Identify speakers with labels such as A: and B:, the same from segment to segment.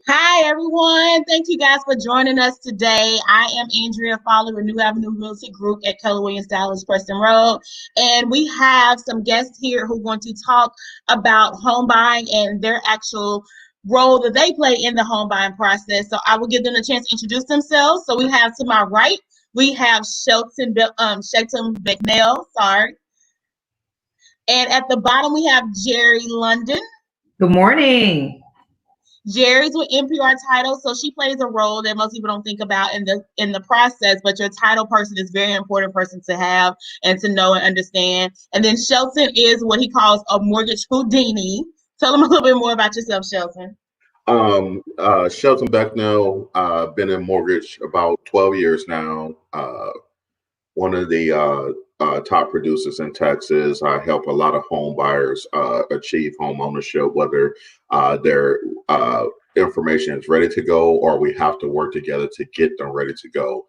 A: Hi, everyone. Thank you guys for joining us today. I am Andrea Fowler with New Avenue Realty Group at Keller Williams Dallas Preston Road. And we have some guests here who are going to talk about home buying and their actual role that they play in the home buying process. So I will give them a chance to introduce themselves. So we have to my right, we have Shelton Becknell, sorry. And at the bottom, we have Jerry London.
B: Good morning.
A: Jerry's with NPR title, so she plays a role that most people don't think about in the process. But your title person is a very important person to have and to know and understand. And then Shelton is what he calls a mortgage Houdini. Tell them a little bit more about yourself, Shelton.
C: Shelton Becknell, been in mortgage about 12 years now. One of the top producers in Texas. I help a lot of home buyers achieve home ownership, whether their information is ready to go or we have to work together to get them ready to go.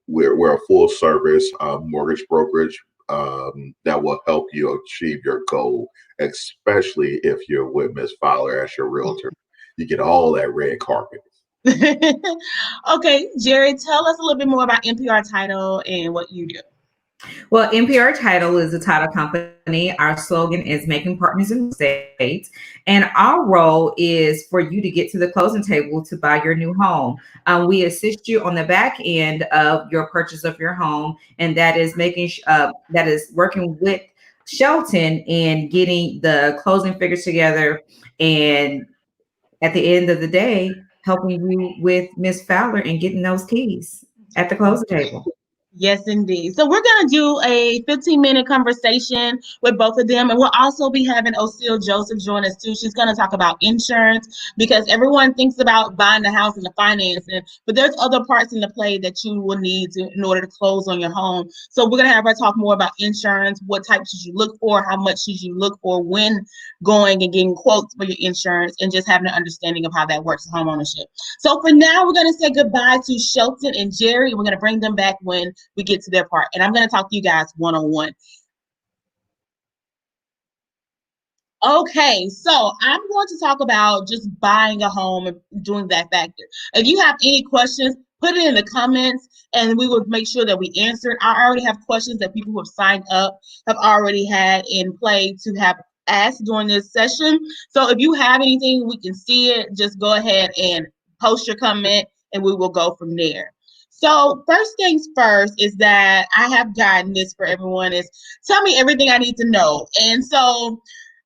C: We're a full service mortgage brokerage that will help you achieve your goal, especially if you're with Ms. Fowler as your realtor. You get all that red carpet.
A: Okay, Jerry, tell us a little bit more about NPR Title and what you do.
B: Well, NPR Title is a title company. Our slogan is making partners in states. And our role is for you to get to the closing table to buy your new home. We assist you on the back end of your purchase of your home. And that is that is working with Shelton in getting the closing figures together. And at the end of the day, helping you with Miss Fowler and getting those keys at the closing table.
A: Yes, indeed. So we're going to do a 15-minute conversation with both of them. And we'll also be having Osceola Joseph join us too. She's going to talk about insurance because everyone thinks about buying the house and the financing, but there's other parts in the play that you will need in order to close on your home. So we're going to have her talk more about insurance, what type should you look for, how much should you look for when going and getting quotes for your insurance, and just having an understanding of how that works in home ownership. So for now, we're going to say goodbye to Shelton and Jerry. We're going to bring them back when we get to their part. And I'm going to talk to you guys one-on-one. Okay, so I'm going to talk about just buying a home and doing that factor. If you have any questions, put it in the comments and we will make sure that we answer it. I already have questions that people who have signed up have already had in play to have asked during this session. So if you have anything, we can see it. Just go ahead and post your comment and we will go from there. So first things first is that I have gotten this for everyone is tell me everything I need to know. And so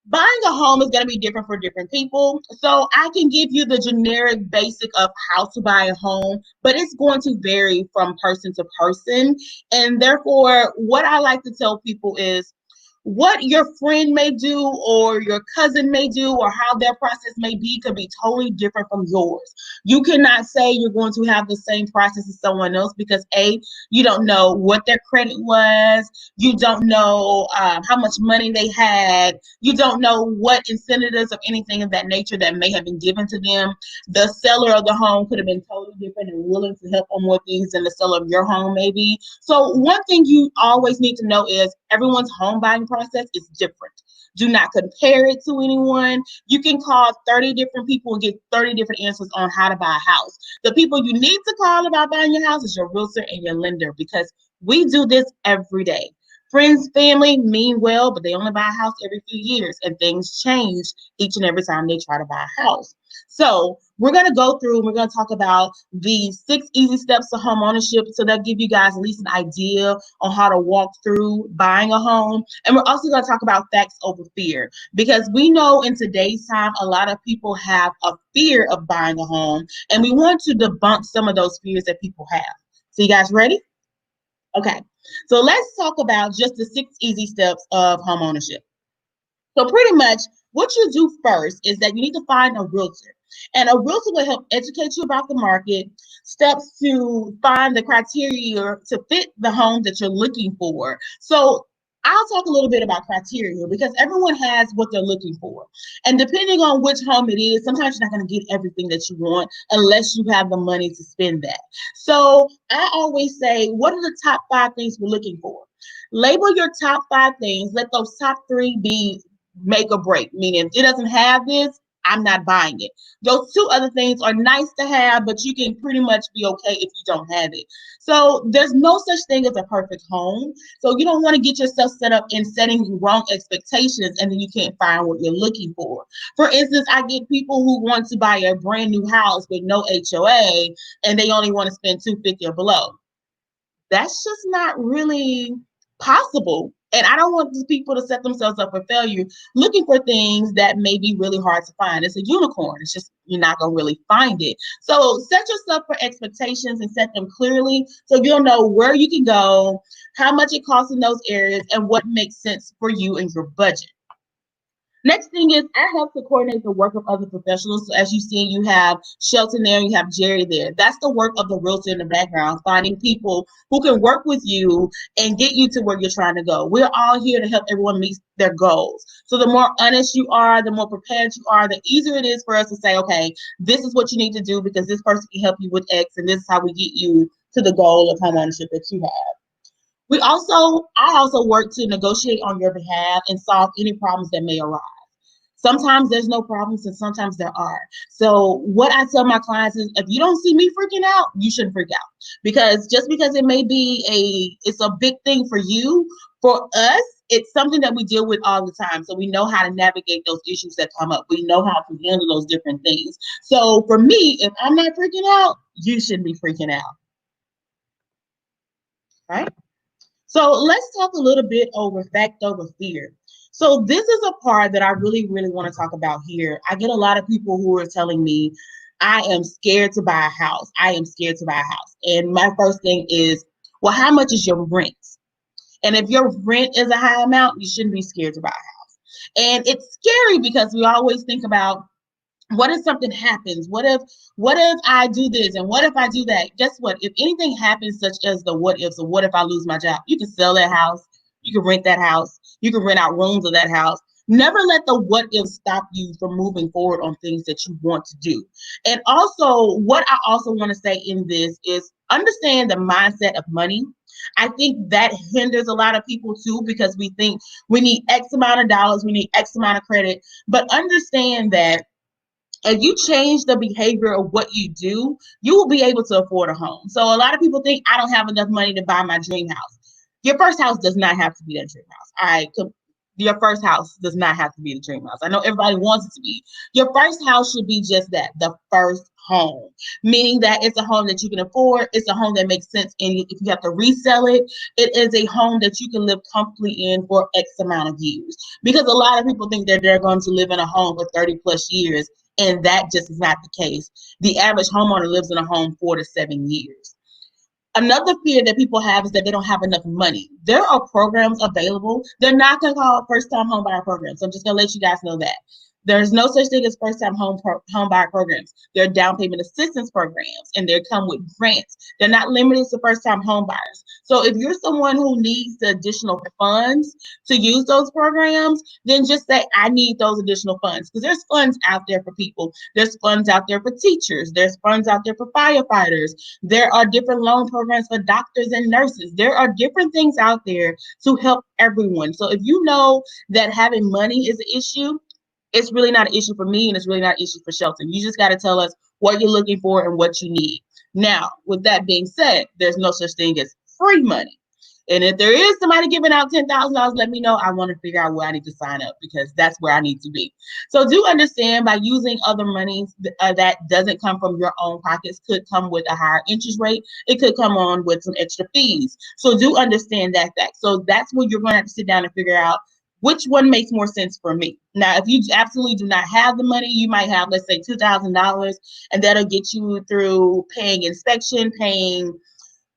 A: buying a home is going to be different for different people. So I can give you the generic basic of how to buy a home, but it's going to vary from person to person. And therefore, what I like to tell people is what your friend may do or your cousin may do or how their process may be could be totally different from yours. You cannot say you're going to have the same process as someone else because A, you don't know what their credit was. You don't know how much money they had. You don't know what incentives or anything of that nature that may have been given to them. The seller of the home could have been totally different and willing to help on more things than the seller of your home maybe. So one thing you always need to know is everyone's home buying process is different. Do not compare it to anyone. You can call 30 different people and get 30 different answers on how to buy a house. The people you need to call about buying your house is your realtor and your lender because we do this every day. Friends, family mean well, but they only buy a house every few years and things change each and every time they try to buy a house. So we're going to go through and we're going to talk about the 6 easy steps to home ownership. So that'll give you guys at least an idea on how to walk through buying a home. And we're also going to talk about facts over fear because we know in today's time, a lot of people have a fear of buying a home and we want to debunk some of those fears that people have. So you guys ready? Okay. So let's talk about just the 6 easy steps of home ownership. So pretty much what you do first is that you need to find a realtor. And a realtor will help educate you about the market, steps to find the criteria to fit the home that you're looking for. So I'll talk a little bit about criteria because everyone has what they're looking for. And depending on which home it is, sometimes you're not going to get everything that you want unless you have the money to spend that. So I always say, what are the top 5 things we're looking for? Label your top 5 things. Let those top 3 be make or break, meaning if it doesn't have this, I'm not buying it. Those two other things are nice to have, but you can pretty much be okay if you don't have it. So there's no such thing as a perfect home. So you don't want to get yourself set up in setting wrong expectations and then you can't find what you're looking for. For instance, I get people who want to buy a brand new house with no HOA and they only want to spend $250 or below. That's just not really possible. And I don't want these people to set themselves up for failure looking for things that may be really hard to find. It's a unicorn. It's just, you're not going to really find it. So set yourself for expectations and set them clearly so you'll know where you can go, how much it costs in those areas, and what makes sense for you and your budget. Next thing is I help to coordinate the work of other professionals. So as you see, you have Shelton there, you have Jerry there. That's the work of the realtor in the background, finding people who can work with you and get you to where you're trying to go. We're all here to help everyone meet their goals. So the more honest you are, the more prepared you are, the easier it is for us to say, okay, this is what you need to do because this person can help you with X, and this is how we get you to the goal of homeownership that you have. I also work to negotiate on your behalf and solve any problems that may arise. Sometimes there's no problems and sometimes there are. So what I tell my clients is if you don't see me freaking out, you shouldn't freak out. Because just because it may be it's a big thing for you, for us, it's something that we deal with all the time. So we know how to navigate those issues that come up. We know how to handle those different things. So for me, if I'm not freaking out, you shouldn't be freaking out. Right? So let's talk a little bit over fact over fear. So this is a part that I really, really want to talk about here. I get a lot of people who are telling me, I am scared to buy a house. I am scared to buy a house. And my first thing is, well, how much is your rent? And if your rent is a high amount, you shouldn't be scared to buy a house. And it's scary because we always think about, what if something happens? What if I do this and what if I do that? Guess what? If anything happens, such as the what ifs, or what if I lose my job, you can sell that house, you can rent that house, you can rent out rooms of that house. Never let the what if stop you from moving forward on things that you want to do. And also, what I also want to say in this is understand the mindset of money. I think that hinders a lot of people too, because we think we need X amount of dollars, we need X amount of credit, but understand that if you change the behavior of what you do, you will be able to afford a home. So a lot of people think I don't have enough money to buy my dream house. Your first house does not have to be that dream house. Your first house does not have to be the dream house. I know everybody wants it to be. Your first house should be just that, the first home, meaning that it's a home that you can afford. It's a home that makes sense. And if you have to resell it, it is a home that you can live comfortably in for X amount of years. Because a lot of people think that they're going to live in a home for 30 plus years. And that just is not the case. The average homeowner lives in a home 4 to 7 years. Another fear that people have is that they don't have enough money. There are programs available. They're not going to call first-time home buyer programs. So I'm just going to let you guys know that. There's no such thing as first-time home buyer programs. They're down payment assistance programs, and they come with grants. They're not limited to first-time home buyers. So if you're someone who needs the additional funds to use those programs, then just say, I need those additional funds. Because there's funds out there for people. There's funds out there for teachers. There's funds out there for firefighters. There are different loan programs for doctors and nurses. There are different things out there to help everyone. So if you know that having money is an issue, it's really not an issue for me, and it's really not an issue for Shelton. You just got to tell us what you're looking for and what you need. Now, with that being said, there's no such thing as free money. And if there is somebody giving out $10,000, let me know. I want to figure out where I need to sign up, because that's where I need to be. So do understand, by using other monies that doesn't come from your own pockets, could come with a higher interest rate. It could come on with some extra fees. So do understand that fact. So that's where you're going to have to sit down and figure out which one makes more sense for me. Now, if you absolutely do not have the money, you might have, let's say, $2,000, and that'll get you through paying inspection, paying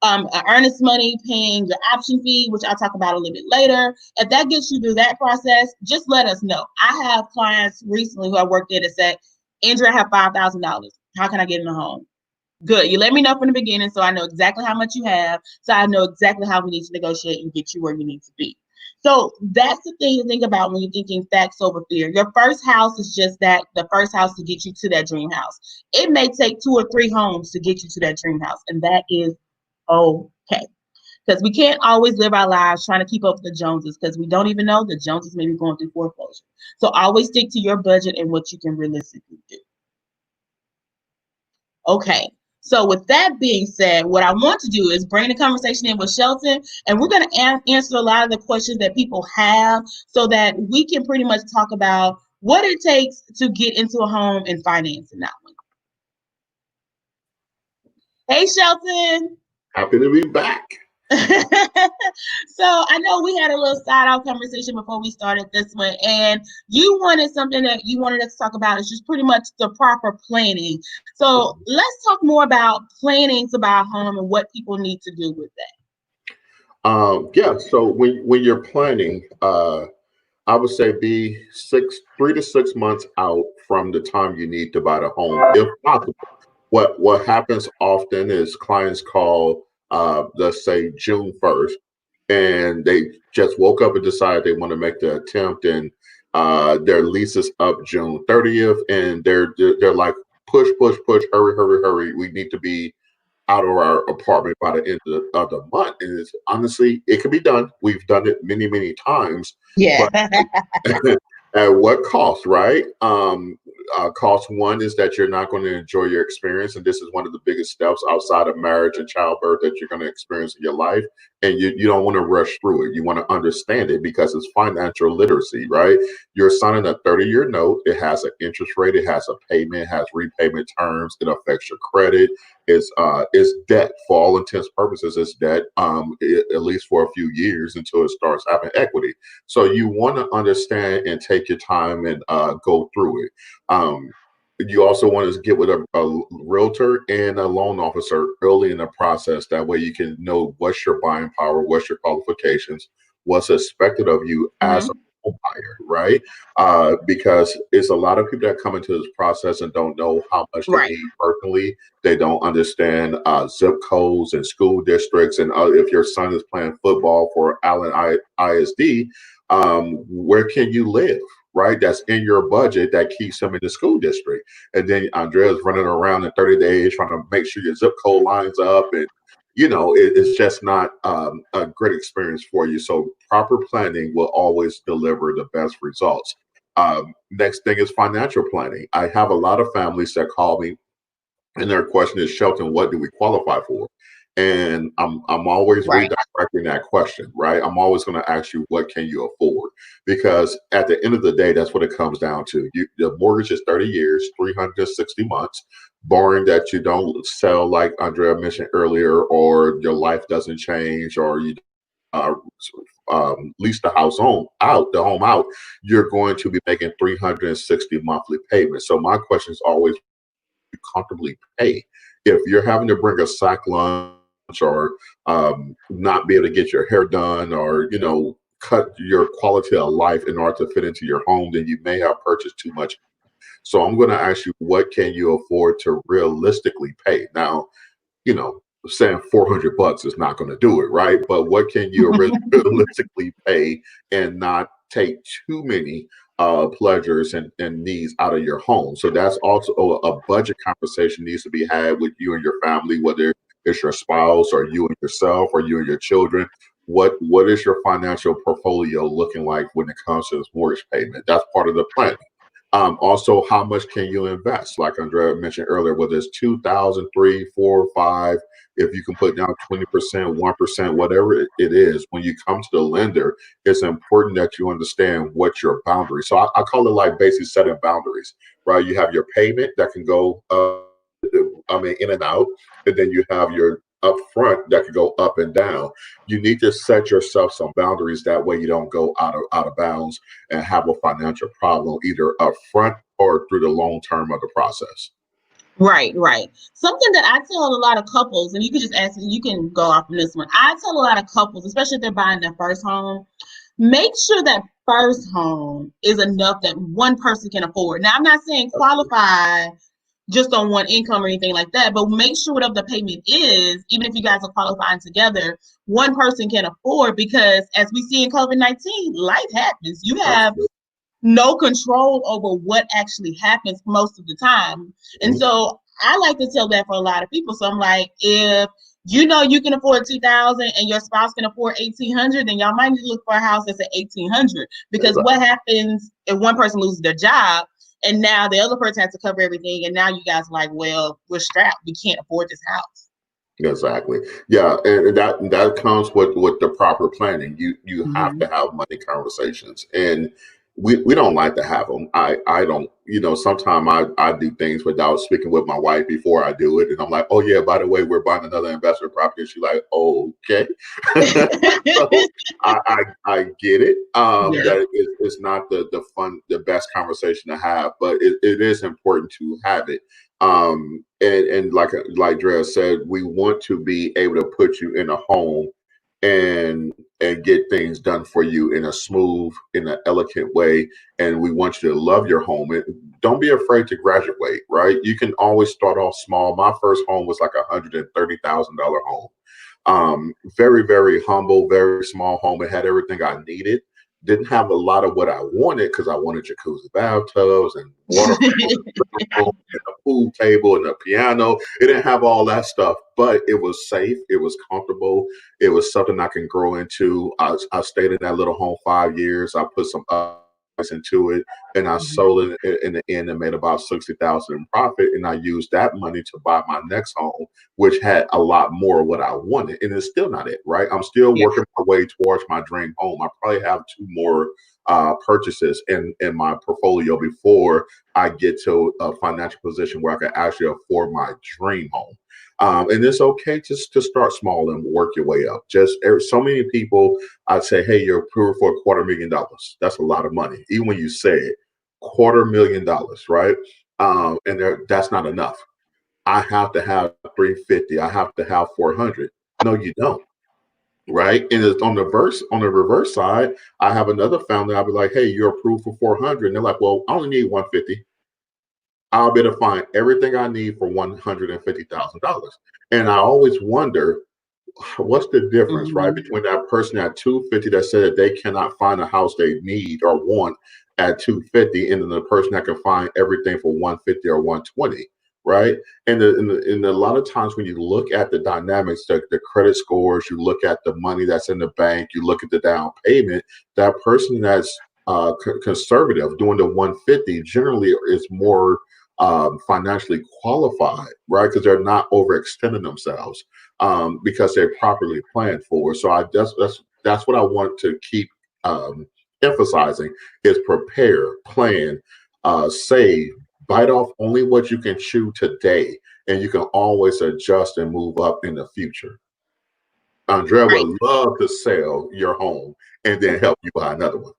A: earnest money, paying the option fee, which I'll talk about a little bit later. If that gets you through that process, just let us know. I have clients recently who I worked at that said, Andrew, I have $5,000. How can I get in a home? Good. You let me know from the beginning so I know exactly how much you have, so I know exactly how we need to negotiate and get you where you need to be. So that's the thing to think about when you're thinking facts over fear. Your first house is just that, the first house to get you to that dream house. It may take 2 or 3 homes to get you to that dream house, and that is okay. because we can't always live our lives trying to keep up with the Joneses, because we don't even know the Joneses may be going through foreclosure. So always stick to your budget and what you can realistically do. Okay. So with that being said, what I want to do is bring the conversation in with Shelton, and we're going to answer a lot of the questions that people have so that we can pretty much talk about what it takes to get into a home and financing that one. Hey, Shelton.
C: Happy to be back.
A: So I know we had a little side out conversation before we started this one, and you wanted something that you wanted us to talk about is just pretty much the proper planning. So let's talk more about planning to buy a home and what people need to do with that.
C: Yeah. So when you're planning, I would say be 3 to 6 months out from the time you need to buy the home, if possible. What happens often is clients call, let's say June 1st, and they just woke up and decided they want to make the attempt, and their lease is up June 30th, and they're like, push, hurry. We need to be out of our apartment by the end of the month. And honestly, it can be done. We've done it many times.
A: Yeah.
C: But at what cost, right? Cost one is that you're not going to enjoy your experience. And this is one of the biggest steps outside of marriage and childbirth that you're going to experience in your life. And you don't want to rush through it. You want to understand it because it's financial literacy, right? You're signing a 30-year note. It has an interest rate. It has a payment. It has repayment terms. It affects your credit. It's debt. For all intents and purposes, it's debt, at least for a few years until it starts having equity. So you want to understand and take your time and go through it. You also want to get with a realtor and a loan officer early in the process. That way you can know what's your buying power, what's your qualifications, what's expected of you as a home buyer, right? Because it's a lot of people that come into this process and don't know how much they need personally. They don't understand zip codes and school districts. And if your son is playing football for Allen ISD, where can you live? Right, that's in your budget that keeps them in the school district. And then Andrea's running around in 30 days trying to make sure your zip code lines up, and it's just not a great experience for you. So proper planning will always deliver the best results. Next thing is financial planning. I have a lot of families that call me, and their question is, Shelton, what do we qualify for? And I'm always redirecting that question, right? I'm always going to ask you, what can you afford? Because at the end of the day, that's what it comes down to. The mortgage is 30 years, 360 months, barring that you don't sell, like Andrea mentioned earlier, or your life doesn't change, or you lease the home out, you're going to be making 360 monthly payments. So my question is always, you comfortably pay? If you're having to bring a sack lunch, or not be able to get your hair done, or cut your quality of life in order to fit into your home, then you may have purchased too much. So I'm going to ask you, what can you afford to realistically pay? Now, saying $400 is not going to do it, right? But what can you realistically pay and not take too many pleasures and needs out of your home? So that's also a budget conversation needs to be had with you and your family, whether it's your spouse or you and yourself or you and your children. What is your financial portfolio looking like when it comes to this mortgage payment? That's part of the plan. Also, how much can you invest? Like Andrea mentioned earlier, whether it's 2,000, 3, 4, 5, if you can put down 20%, 1%, whatever it is, when you come to the lender, it's important that you understand what your boundaries. So I call it like basically setting boundaries, right? You have your payment that can go, in and out, and then you have your upfront that can go up and down. You need to set yourself some boundaries. That way you don't go out of bounds and have a financial problem either upfront or through the long term of the process.
A: Right. Something that I tell a lot of couples, and you can just ask, you can go off on this one. I tell a lot of couples, especially if they're buying their first home, make sure that first home is enough that one person can afford. Now, I'm not saying qualify just on one income or anything like that, but make sure whatever the payment is, even if you guys are qualifying together, one person can afford, because as we see in COVID-19, life happens. You have no control over what actually happens most of the time. And so I like to tell that for a lot of people. So I'm like, if you know you can afford 2,000 and your spouse can afford 1,800, then y'all might need to look for a house that's at 1,800. Because
C: Exactly.
A: what happens if one person loses their job and now the other person has to cover everything, and now you guys are like, well, we're strapped, we can't afford this house.
C: Exactly. Yeah, and that comes with the proper planning. You have
A: Mm-hmm.
C: to have money conversations, and we don't like to have them. I don't. Sometimes I do things without speaking with my wife before I do it, and I'm like, oh yeah, by the way, we're buying another investment property. And she's like, okay. So I get it.
A: Yeah.
C: That it's not the best conversation to have, but it is important to have it. And like Drea said, we want to be able to put you in a home and get things done for you in a smooth, in an elegant way. And we want you to love your home. And don't be afraid to graduate, right? You can always start off small. My first home was like $130,000 home. Very, very humble, very small home. It had everything I needed. Didn't have a lot of what I wanted because I wanted jacuzzi bathtubs and water and a pool table and a piano. It didn't have all that stuff, but it was safe. It was comfortable. It was something I can grow into. I stayed in that little home 5 years. I put some into it, and I sold it in the end and made about 60,000 in profit. And I used that money to buy my next home, which had a lot more of what I wanted. And it's still not it, right? I'm still
A: Yeah.
C: working my way towards my dream home. I probably have two more purchases in my portfolio before I get to a financial position where I can actually afford my dream home. And it's okay just to start small and work your way up. So many people, I'd say, hey, you're approved for $250,000. That's a lot of money. Even when you say it, $250,000, right? That's not enough. I have to have 350. I have to have 400. No, you don't. Right. And it's on the reverse side, I have another family. I'll be like, hey, you're approved for 400. And they're like, well, I only need 150. I'll be able to find everything I need for $150,000. And I always wonder, what's the difference, right,
A: Mm-hmm.
C: between that person at 250 that said that they cannot find a house they need or want at 250, and then the person that can find everything for 150 or 120, right? And a lot of times when you look at the dynamics, the credit scores, you look at the money that's in the bank, you look at the down payment, that person that's conservative doing the 150 generally is more financially qualified, right? Because they're not overextending themselves because they're properly planned for. So that's what I want to keep emphasizing is prepare, plan, save, bite off only what you can chew today, and you can always adjust and move up in the future. Andrea
A: Right.
C: would love to sell your home and then help you buy another one.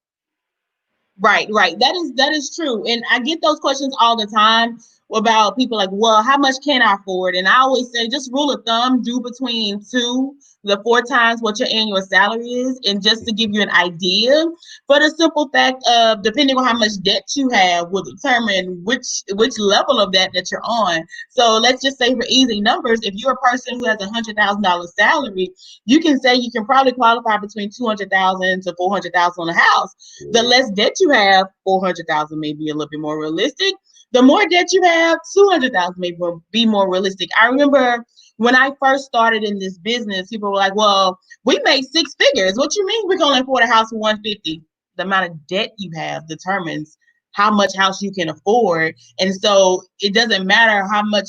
A: Right. That is true. And I get those questions all the time about people like, well, how much can I afford? And I always say, just rule of thumb, do between 2 to 4 times what your annual salary is. And just to give you an idea, for the simple fact of depending on how much debt you have will determine which level of that you're on. So let's just say for easy numbers, if you're a person who has $100,000 salary, you can say you can probably qualify between 200,000 to 400,000 on a house. The less debt you have, 400,000 may be a little bit more realistic. The more debt you have, 200,000 may be more realistic. I remember when I first started in this business, people were like, well, we made 6 figures. What you mean we can only afford a house for 150? The amount of debt you have determines how much house you can afford. And so it doesn't matter how much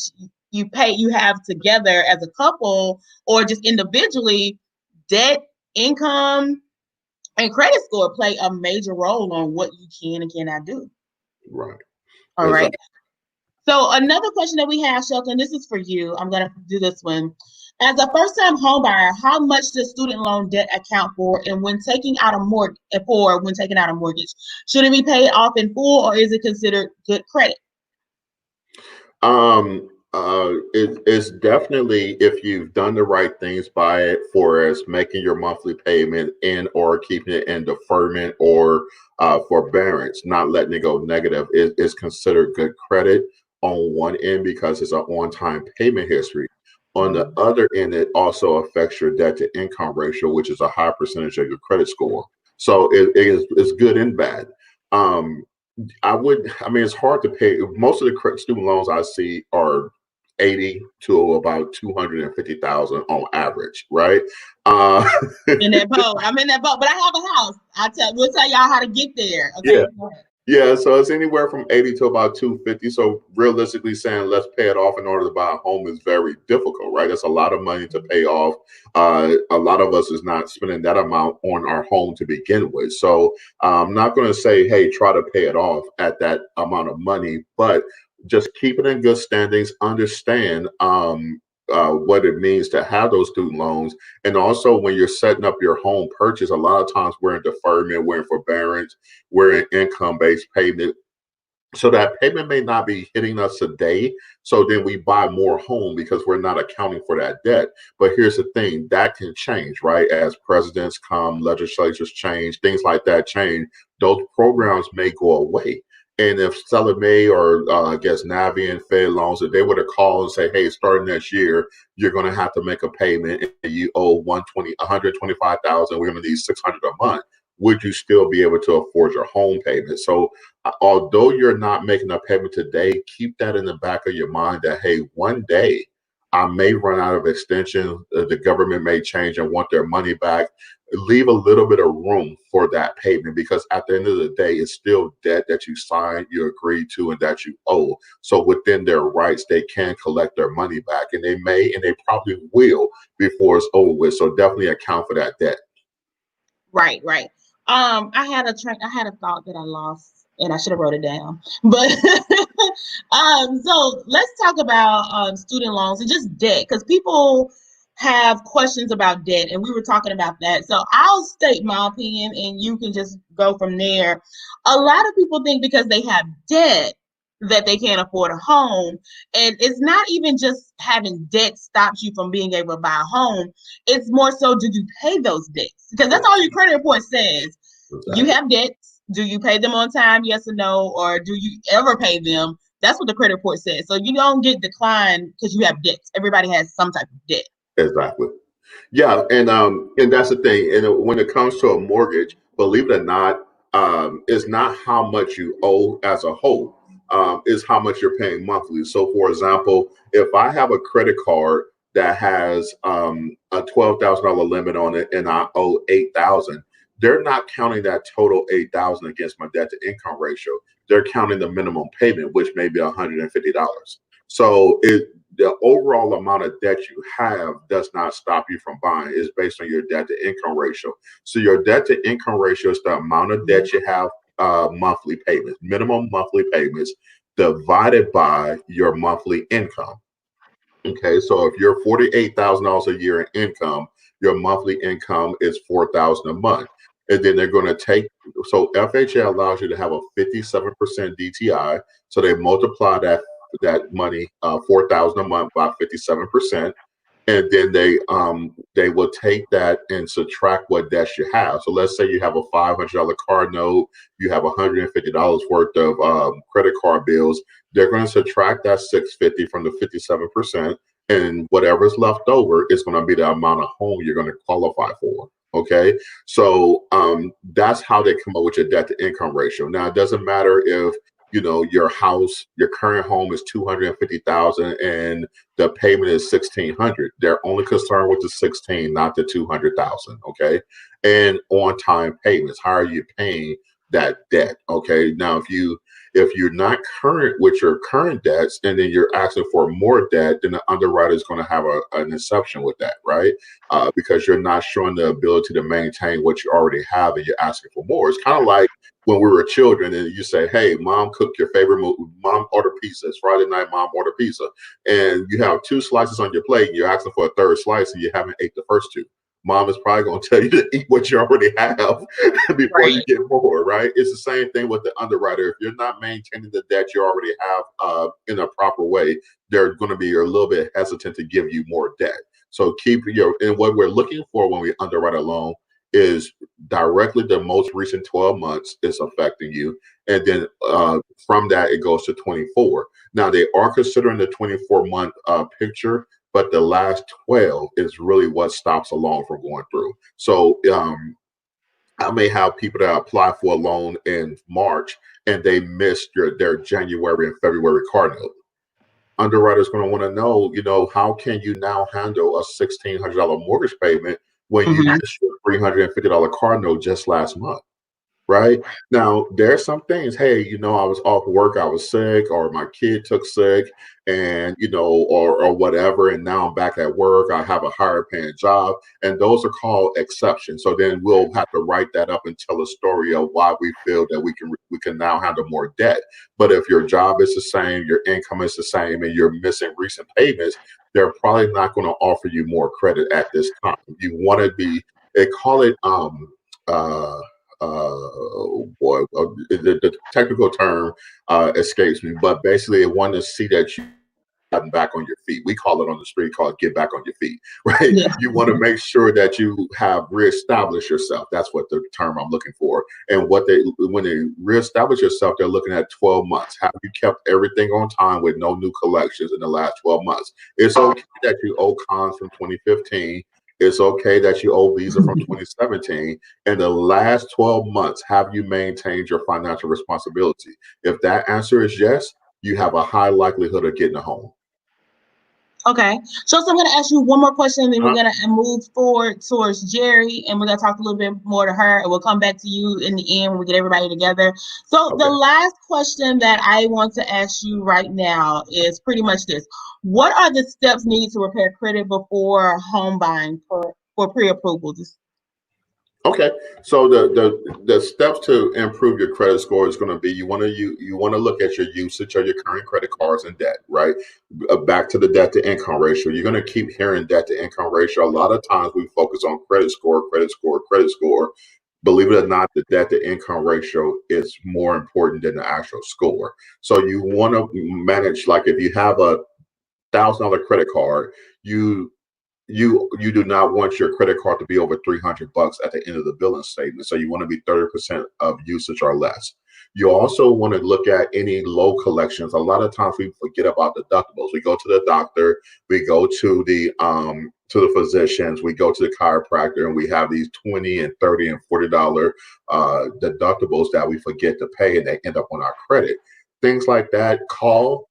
A: you have together as a couple or just individually, debt, income, and credit score play a major role on what you can and cannot do.
C: Right.
A: All right.
C: Exactly.
A: So another question that we have, Shelton, this is for you. I'm going to do this one. As a first-time home buyer, how much does student loan debt account for, and when taking out a mortgage, should it be paid off in full, or is it considered good credit?
C: It's definitely, if you've done the right things by it, for as making your monthly payment and or keeping it in deferment or forbearance, not letting it go negative, is considered good credit on one end because it's an on-time payment history. On the other end, it also affects your debt to income ratio, which is a high percentage of your credit score. So it's good and bad. Um, I mean, it's hard to pay. Most of the student loans I see are 80 to about 250,000 on average, right?
A: In that boat. I'm in that boat, but I have a house. We'll tell y'all how to get there.
C: Yeah.
A: Okay.
C: Yeah, so it's anywhere from 80 to about 250. So realistically saying let's pay it off in order to buy a home is very difficult, right? That's a lot of money to pay off. A lot of us is not spending that amount on our home to begin with. So I'm not going to say, hey, try to pay it off at that amount of money, but just keep it in good standings, understand what it means to have those student loans. And also when you're setting up your home purchase, a lot of times we're in deferment, we're in forbearance, we're in income-based payment. So that payment may not be hitting us today. So then we buy more home because we're not accounting for that debt. But here's the thing, that can change, right? As presidents come, legislatures change, things like that change, those programs may go away. And if Stella May or I guess Navient Fed loans, if they were to call and say, hey, starting next year, you're going to have to make a payment and you owe 125,000, we're going to need 600 a month. Would you still be able to afford your home payment? So although you're not making a payment today, keep that in the back of your mind that, hey, one day I may run out of extension. The government may change and want their money back. Leave a little bit of room for that payment because at the end of the day, it's still debt that you signed, you agreed to, and that you owe. So within their rights, they can collect their money back, and they may, and they probably will before it's over with. So definitely account for that debt.
A: Right. I had a thought that I lost and I should have wrote it down. But so let's talk about student loans and just debt because people have questions about debt and we were talking about that. So I'll state my opinion and you can just go from there. A lot of people think because they have debt that they can't afford a home. And it's not even just having debt stops you from being able to buy a home. It's more so, do you pay those debts? Because that's all your credit report says. Exactly. You have debts. Do you pay them on time? Yes or no? Or do you ever pay them? That's what the credit report says. So you don't get declined because you have debts. Everybody has some type of debt.
C: Exactly. Yeah, and that's the thing. And when it comes to a mortgage, believe it or not, it's not how much you owe as a whole. Is how much you're paying monthly. So, for example, if I have a credit card that has a $12,000 limit on it, and I owe $8,000, they're not counting that total $8,000 against my debt to income ratio. They're counting the minimum payment, which may be $150. So the overall amount of debt you have does not stop you from buying. It's based on your debt to income ratio. So your debt to income ratio is the amount of debt you have monthly payments, minimum monthly payments divided by your monthly income. Okay, so if you're $48,000 a year in income, your monthly income is $4,000 a month. And then they're going to take, so FHA allows you to have a 57% DTI. So they multiply that money, 4,000 a month by 57%. And then they will take that and subtract what debts you have. So let's say you have a $500 car note, you have $150 worth of credit card bills. They're going to subtract that $650 from the 57%, and whatever's left over is going to be the amount of home you're going to qualify for. Okay, so that's how they come up with your debt to income ratio. Now it doesn't matter if your house, your current home is $250,000 and the payment is $1,600. They're only concerned with the 16, not the 200,000. Okay, and on time payments. How are you paying that debt? Okay, now if you're not current with your current debts and then you're asking for more debt, then the underwriter is going to have an exception with that, right? Because you're not showing the ability to maintain what you already have and you're asking for more. It's kind of like when we were children and you say, hey, mom cooked your favorite movie, mom ordered pizza. It's Friday night, mom ordered pizza. And you have 2 slices on your plate and you're asking for a 3rd slice and you haven't ate the first 2. Mom is probably going to tell you to eat what you already have before you get more, right? It's the same thing with the underwriter. If you're not maintaining the debt you already have in a proper way, they're going to be a little bit hesitant to give you more debt. So and what we're looking for when we underwrite a loan is directly the most recent 12 months is affecting you. And then from that, it goes to 24. Now, they are considering the 24-month picture, but the last 12 is really what stops a loan from going through. So I may have people that apply for a loan in March and they missed their January and February car note. underwriter's going to want to know, how can you now handle a $1,600 mortgage payment when you missed your $350 car note just last month? Right now, there's some things. Hey, I was off work, I was sick, or my kid took sick, and or whatever, and now I'm back at work. I have a higher paying job, and those are called exceptions. So then we'll have to write that up and tell a story of why we feel that we can now handle more debt. But if your job is the same, your income is the same, and you're missing recent payments, they're probably not going to offer you more credit at this time. You want to be. They call it uh the technical term escapes me, but basically, it want to see that you gotten back on your feet. We call it on the street, called get back on your feet, right?
A: Yeah.
C: You want to make sure that you have reestablished yourself. That's what the term I'm looking for. And when they reestablish yourself, they're looking at 12 months. Have you kept everything on time with no new collections in the last 12 months? It's okay that you owe cons from 2015. It's okay that you owe Visa from 2017. In the last 12 months, have you maintained your financial responsibility? If that answer is yes, you have a high likelihood of getting a home.
A: Okay. So I'm going to ask you one more question, and then we're going to move forward towards Jerry, and we're going to talk a little bit more to her, and we'll come back to you in the end when we get everybody together. So the last question that I want to ask you right now is pretty much this. What are the steps needed to repair credit before home buying for pre-approval?
C: Okay, so the steps to improve your credit score is going to be you want to look at your usage of your current credit cards and debt, right? Back to the debt to income ratio. You're going to keep hearing debt to income ratio. A lot of times we focus on credit score, credit score, credit score. Believe it or not, the debt to income ratio is more important than the actual score. So you want to manage, like if you have a $1,000 credit card, you do not want your credit card to be over $300 at the end of the billing statement. So you want to be 30% of usage or less. You also want to look at any low collections. A lot of times we forget about deductibles. We go to the doctor, we go to the physicians, we go to the chiropractor, and we have these $20 and $30 and $40 deductibles that we forget to pay, and they end up on our credit. Things like that. Call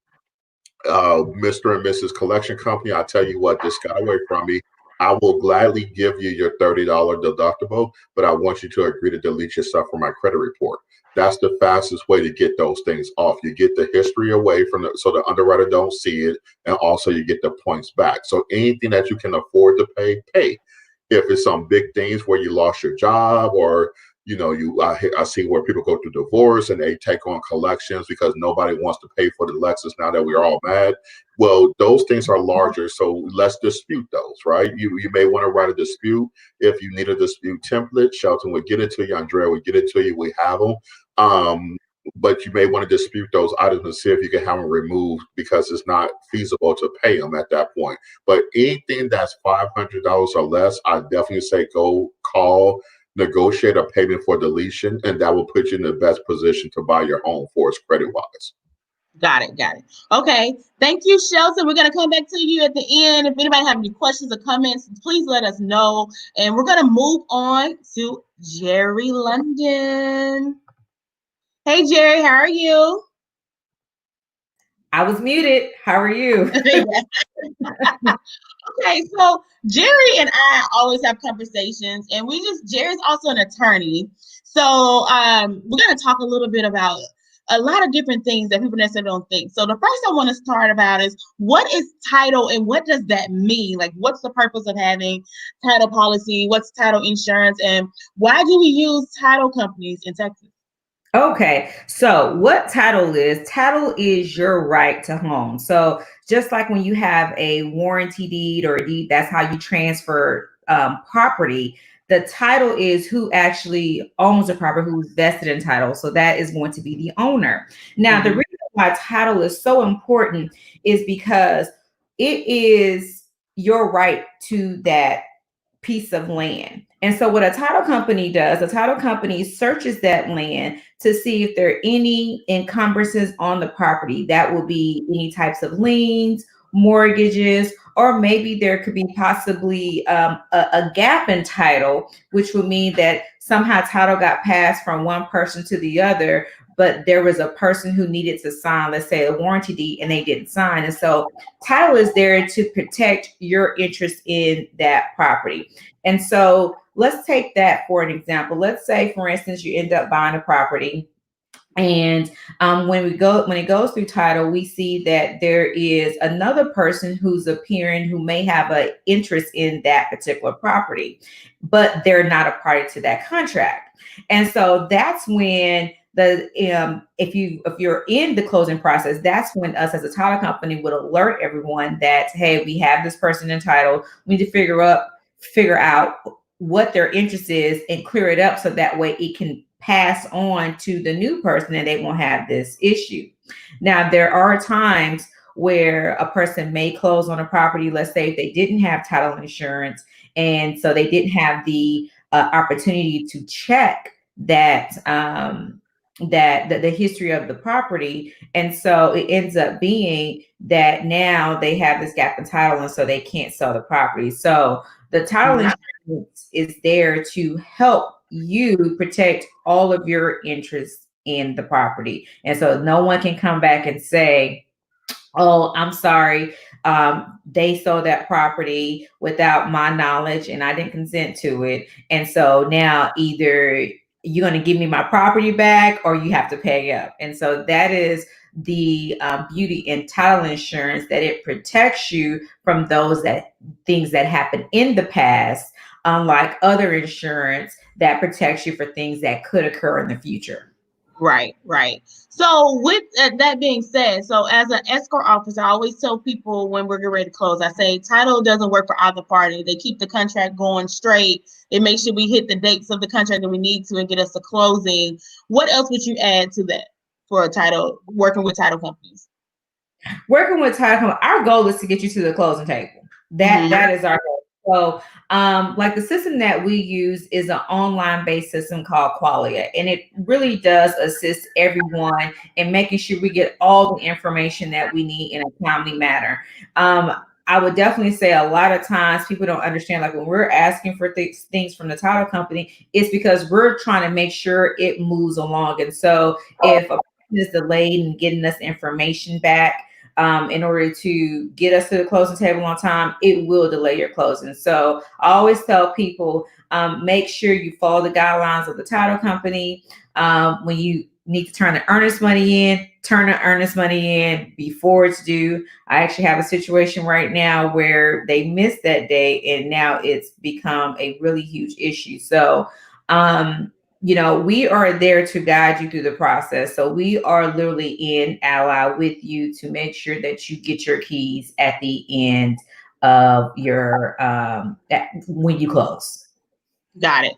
C: Mr. and Mrs. Collection Company. I tell you what, this got away from me. I will gladly give you your $30 deductible, but I want you to agree to delete your stuff from my credit report. That's the fastest way to get those things off. You get the history away from so the underwriter don't see it, and also you get the points back. So anything that you can afford to pay, pay. If it's some big things where you lost your job, or I see where people go through divorce and they take on collections because nobody wants to pay for the Lexus now that we're all mad. Well, those things are larger, so let's dispute those, right? You may want to write a dispute. If you need a dispute template, Shelton would get it to you. Andrea would get it to you. We have them. But you may want to dispute those items and see if you can have them removed because it's not feasible to pay them at that point. But anything that's $500 or less, I definitely say go call, negotiate a payment for deletion, and that will put you in the best position to buy your home for us credit-wise.
A: Got it. Okay. Thank you, Shelton. We're going to come back to you at the end. If anybody have any questions or comments, please let us know. And we're going to move on to Jerry London. Hey, Jerry, how are you?
B: I was muted. How are you?
A: Okay, so Jerry and I always have conversations, and Jerry's also an attorney. So we're going to talk a little bit about a lot of different things that people necessarily don't think. So the first I want to start about is, what is title and what does that mean? Like, what's the purpose of having title policy? What's title insurance? And why do we use title companies in Texas?
B: Okay, so what title is your right to home. So just like when you have a warranty deed or a deed, that's how you transfer property. The title is who actually owns the property, who's vested in title. So that is going to be the owner. Now, the reason why title is so important is because it is your right to that piece of land. And so what a title company does, a title company searches that land to see if there are any encumbrances on the property. That will be any types of liens, mortgages, or maybe there could be possibly a gap in title, which would mean that somehow title got passed from one person to the other, but there was a person who needed to sign, let's say, a warranty deed, and they didn't sign. And so title is there to protect your interest in that property. And so let's take that for an example. Let's say, for instance, you end up buying a property, and when it goes through title, we see that there is another person who's appearing who may have an interest in that particular property, but they're not a party to that contract. And so that's when if you're in the closing process, that's when us as a title company would alert everyone that, hey, we have this person in title. We need to figure out what their interest is and clear it up so that way it can pass on to the new person and they won't have this issue. Now, there are times where a person may close on a property, let's say if they didn't have title insurance, and so they didn't have the opportunity to check that the history of the property. And so it ends up being that now they have this gap in title, and so they can't sell the property. So the title insurance is there to help you protect all of your interests in the property. And so no one can come back and say, oh, I'm sorry, they sold that property without my knowledge and I didn't consent to it. And so now either you're going to give me my property back or you have to pay up. And so that is the beauty in title insurance, that it protects you from things that happen in the past, unlike other insurance that protects you for things that could occur in the future.
A: Right. So with that being said, so as an escrow officer, I always tell people when we're getting ready to close, I say title doesn't work for either party. They keep the contract going straight. It makes sure we hit the dates of the contract that we need to and get us to closing. What else would you add to that for a title, working with title companies?
B: Working with title, our goal is to get you to the closing table. That is our goal. So like the system that we use is an online-based system called Qualia, and it really does assist everyone in making sure we get all the information that we need in a timely manner. I would definitely say a lot of times people don't understand, like when we're asking for things from the title company, it's because we're trying to make sure it moves along. And so if a person is delayed in getting us information back, in order to get us to the closing table on time, it will delay your closing. So I always tell people, make sure you follow the guidelines of the title company. When you need to turn the earnest money in, turn the earnest money in before it's due. I actually have a situation right now where they missed that day and now it's become a really huge issue. So, we are there to guide you through the process. So we are literally in ally with you to make sure that you get your keys at the end of your when you close.
A: Got it.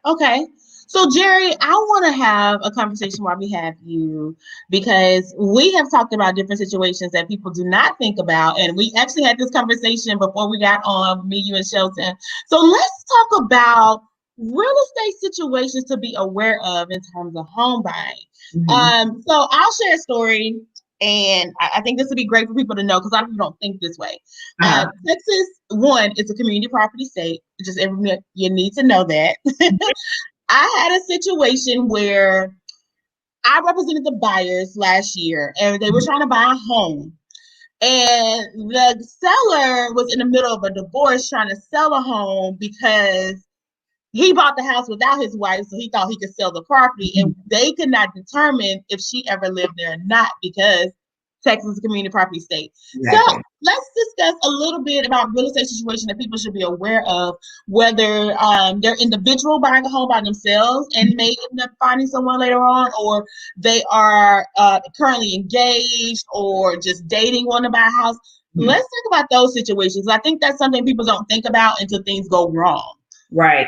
A: Okay. So Jerry, I want to have a conversation while we have you, because we have talked about different situations that people do not think about. And we actually had this conversation before we got on, me, you, and Shelton. So let's talk about real estate situations to be aware of in terms of home buying. So I'll share a story, and I think this would be great for people to know because a lot of people don't think this way. Texas, one, is a community property state. Just everyone, you need to know that. I had a situation where I represented the buyers last year, and they were trying to buy a home. And the seller was in the middle of a divorce trying to sell a home because he bought the house without his wife, so he thought he could sell the property. And they could not determine if she ever lived there or not because Texas is a community property state. Exactly. So let's discuss a little bit about real estate situation that people should be aware of, whether they're individual buying a home by themselves and may end up finding someone later on, or they are currently engaged or just dating, wanting to buy a house. Let's talk about those situations. I think that's something people don't think about until things go wrong.
B: Right.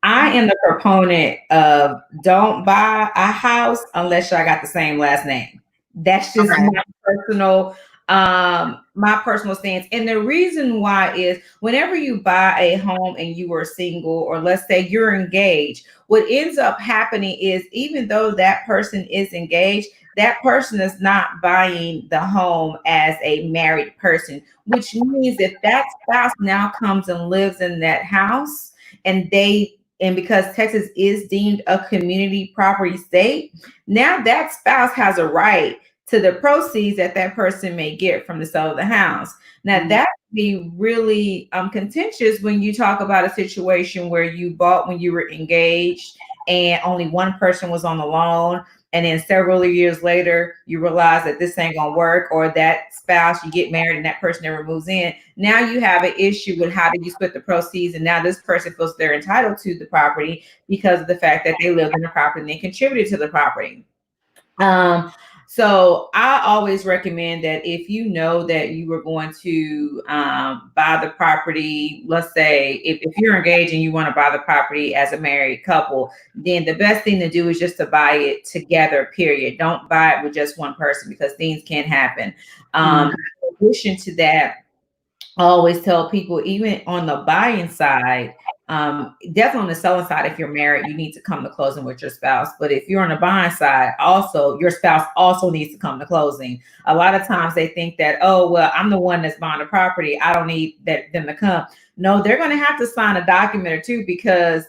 B: I am the proponent of don't buy a house unless y'all got the same last name. That's just my personal stance. And the reason why is whenever you buy a home and you are single, or let's say you're engaged, what ends up happening is even though that person is engaged, that person is not buying the home as a married person, which means if that spouse now comes and lives in that house and they and because Texas is deemed a community property state, now that spouse has a right to the proceeds that that person may get from the sale of the house. Now that would be really contentious when you talk about a situation where you bought when you were engaged and only one person was on the loan, and then several years later you realize that this ain't gonna work, or that spouse, you get married and that person never moves in. Now you have an issue with how do you split the proceeds, and now this person feels they're entitled to the property because of the fact that they lived in the property and they contributed to the property. So I always recommend that if you know that you were going to buy the property, let's say if you're engaged and you want to buy the property as a married couple, then the best thing to do is just to buy it together, period. Don't buy it with just one person because things can happen. In addition to that, I always tell people, even on the buying side, definitely on the selling side, if you're married, you need to come to closing with your spouse. But if you're on the buying side, also your spouse also needs to come to closing. A lot of times they think that, oh, well, I'm the one that's buying the property, I don't need them to come. No, they're going to have to sign a document or two because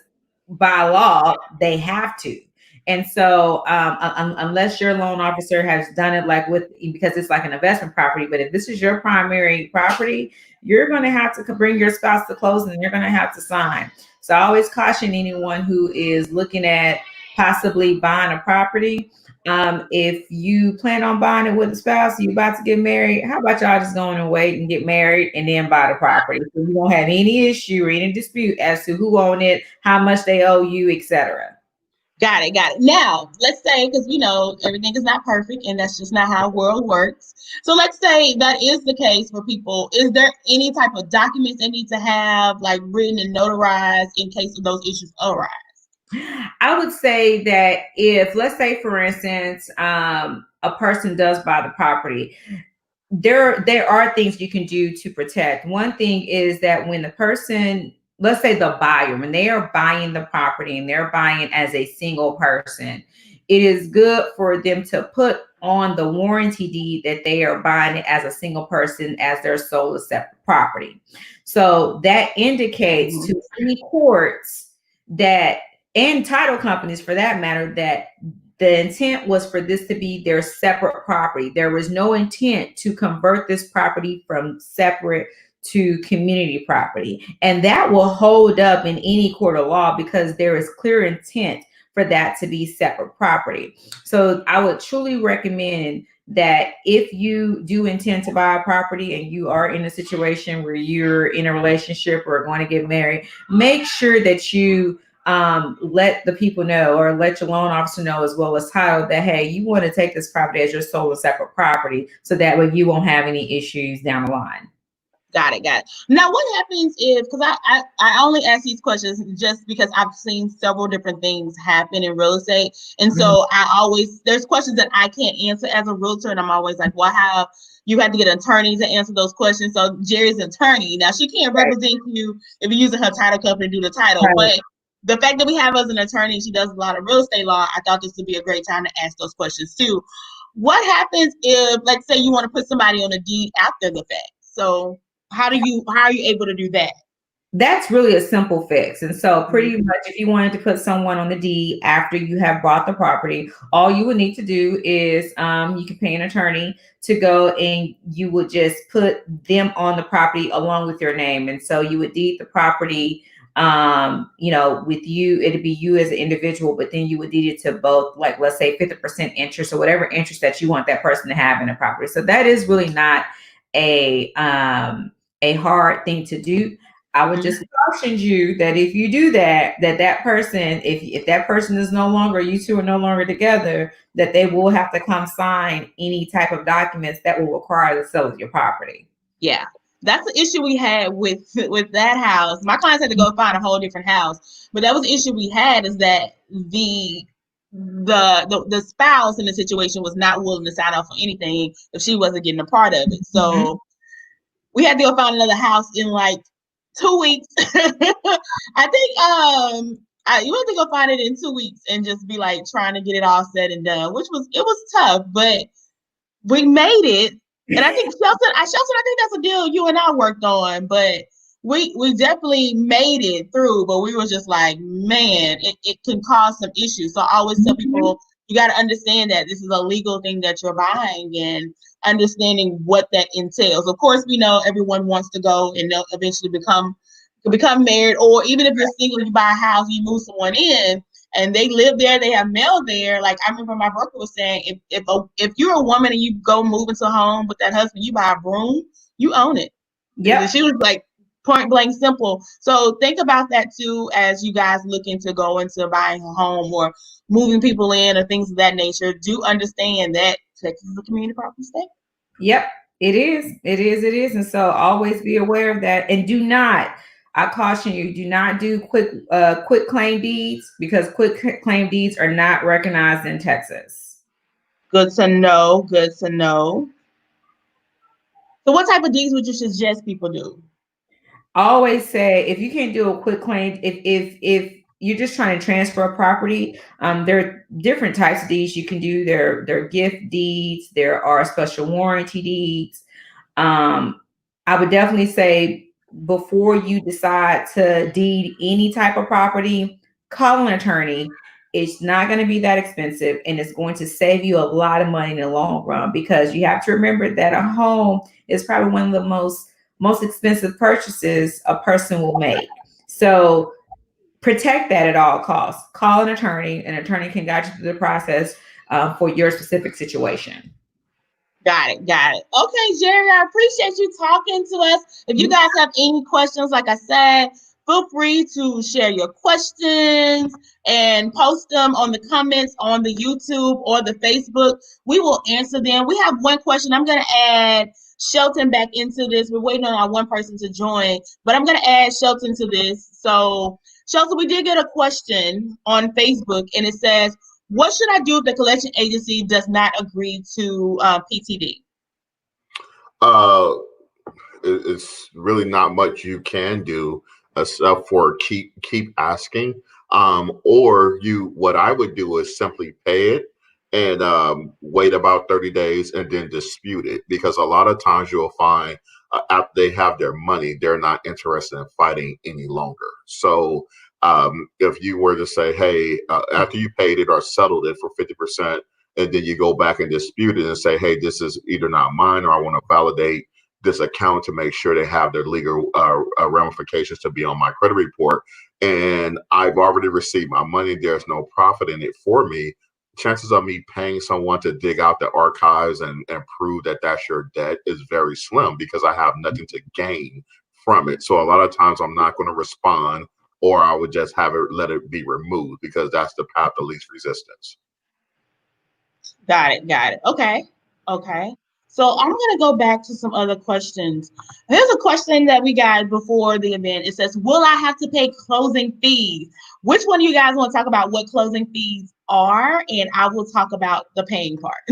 B: by law they have to. And so unless your loan officer has done it because it's like an investment property, but if this is your primary property, you're going to have to bring your spouse to closing and you're going to have to sign. So I always caution anyone who is looking at possibly buying a property. If you plan on buying it with a spouse, you're about to get married, how about y'all just going and wait and get married and then buy the property? So you won't have any issue or any dispute as to who owned it, how much they owe you, etc.
A: Got it. Now, let's say, because everything is not perfect and that's just not how the world works. So let's say that is the case for people. Is there any type of documents they need to have, like written and notarized in case of those issues arise?
B: I would say that if, let's say, for instance, a person does buy the property, there are things you can do to protect. One thing is that when the person, let's say the buyer, when they are buying the property and they're buying as a single person, it is good for them to put on the warranty deed that they are buying it as a single person as their sole separate property. So that indicates to any courts that, and title companies for that matter, that the intent was for this to be their separate property. There was no intent to convert this property from separate to community property. And that will hold up in any court of law because there is clear intent for that to be separate property. So I would truly recommend that if you do intend to buy a property and you are in a situation where you're in a relationship or going to get married, make sure that you let the people know, or let your loan officer know as well as title, that, hey, you want to take this property as your sole and separate property, so that way you won't have any issues down the line.
A: Got it. Now, what happens if, because I only ask these questions just because I've seen several different things happen in real estate. And so there's questions that I can't answer as a realtor. And I'm always like, well, how you had to get an attorney to answer those questions. So Jerry's an attorney. Now, she can't represent you if you're using her title company to do the title. But the fact that we have as an attorney, she does a lot of real estate law, I thought this would be a great time to ask those questions too. What happens if, let's say, you want to put somebody on a deed after the fact? So how are you able to do that?
B: That's really a simple fix. And so pretty much if you wanted to put someone on the deed after you have bought the property, all you would need to do is you can pay an attorney to go and you would just put them on the property along with your name. And so you would deed the property with you, it'd be you as an individual, but then you would deed it to both, like, let's say 50% interest or whatever interest that you want that person to have in the property. So that is really not a hard thing to do. I would just caution you that if you do that person, if that person is no longer, you two are no longer together, that they will have to come sign any type of documents that will require the sale of your property.
A: Yeah. That's the issue we had with that house. My clients had to go find a whole different house, but that was the issue we had, is that the spouse in the situation was not willing to sign off on anything if she wasn't getting a part of it. So we had to go find another house in like 2 weeks. I think you had to go find it in 2 weeks and just be like trying to get it all said and done, it was tough, but we made it. And I think Shelton, I think that's a deal you and I worked on, but we definitely made it through, but we were just like, man, it can cause some issues. So I always tell people, you got to understand that this is a legal thing that you're buying, and understanding what that entails. Of course, we know everyone wants to go and they'll eventually become married, or even if you're single, you buy a house, you move someone in, and they live there, they have mail there. Like I remember my broker was saying, if you're a woman and you go move into a home with that husband, you buy a broom, you own it.
B: Yep.
A: She was like, point blank simple. So think about that too as you guys looking to go into buying a home or moving people in or things of that nature. Do understand that Texas is a community property state.
B: Yep, it is. It is. It is. And so always be aware of that. And do not, I caution you, do not do quick claim deeds, because quick claim deeds are not recognized in Texas.
A: Good to know. Good to know. So what type of deeds would you suggest people do?
B: I always say, if you can't do a quick claim, if you're just trying to transfer a property, there are different types of deeds you can do. There are gift deeds, there are special warranty deeds. I would definitely say, before you decide to deed any type of property, call an attorney. It's not going to be that expensive, and it's going to save you a lot of money in the long run, because you have to remember that a home is probably one of the most expensive purchases a person will make. So protect that at all costs. Call an attorney. An attorney can guide you through the process for your specific situation.
A: Got it. Got it. Okay, Jerry, I appreciate you talking to us. If you guys have any questions, like I said, feel free to share your questions and post them on the comments on the YouTube or the Facebook. We will answer them. We have one question. I'm going to add Shelton back into this. We're waiting on our one person to join, but I'm going to add Shelton to this. So, Shelton, we did get a question on Facebook, and it says, what should I do if the collection agency does not agree to PTD?
C: It's really not much you can do except for keep asking. Or what I would do is simply pay it and wait about 30 days and then dispute it, because a lot of times you'll find after they have their money, they're not interested in fighting any longer. So if you were to say, hey, after you paid it or settled it for 50%, and then you go back and dispute it and say, hey, this is either not mine, or I want to validate this account to make sure they have their legal ramifications to be on my credit report, and I've already received my money, there's no profit in it for me, chances of me paying someone to dig out the archives and prove that that's your debt is very slim, because I have nothing to gain from it. So a lot of times I'm not going to respond, or I would just let it be removed, because that's the path of least resistance.
A: Got it. Got it. Okay. Okay. So I'm going to go back to some other questions. Here's a question that we got before the event. It says, will I have to pay closing fees? Which one of you guys want to talk about what closing fees are? And I will talk about the paying part.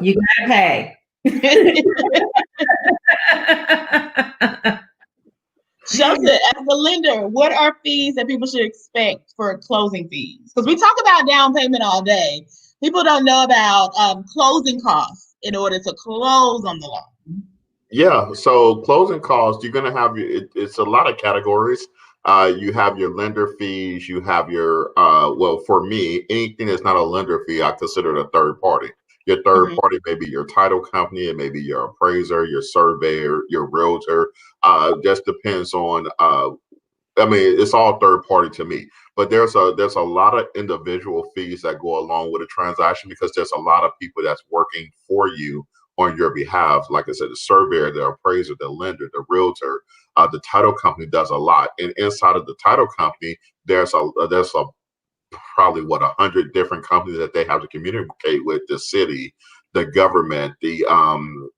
B: You got to pay.
A: Shelton, as a lender, what are fees that people should expect for closing fees? Because we talk about down payment all day. People don't know about closing costs in order to close on the loan.
C: Yeah, so closing costs, you're going to have it's a lot of categories. You have your lender fees, you have your well, for me, anything that's not a lender fee, I consider it a third party. Your third party may be your title company, it may be your appraiser, your surveyor, your realtor. Just depends on I mean, it's all third party to me, but there's a lot of individual fees that go along with a transaction, because there's a lot of people that's working for you on your behalf. Like I said, the surveyor, the appraiser, the lender, the realtor, the title company does a lot. And inside of the title company, there's a probably 100 different companies that they have to communicate with: the city, the government, the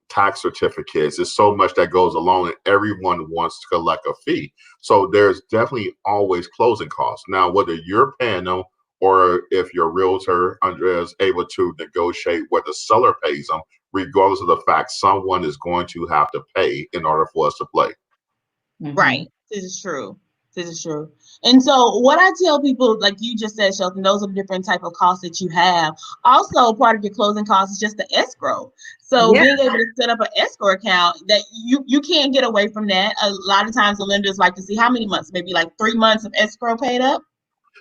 C: tax certificates. There's so much that goes along, and everyone wants to collect a fee. So there's definitely always closing costs. Now, whether you're paying them or if your realtor, Andrea, is able to negotiate where the seller pays them, regardless of the fact, someone is going to have to pay in order for us to play.
A: Right. This is true. This is true. And so what I tell people, like you just said, Shelton, those are different type of costs that you have. Also, part of your closing costs is just the escrow. So
B: Yeah.
A: being able to set up an escrow account that you can't get away from that. A lot of times the lenders like to see how many months, maybe like 3 months of escrow paid up.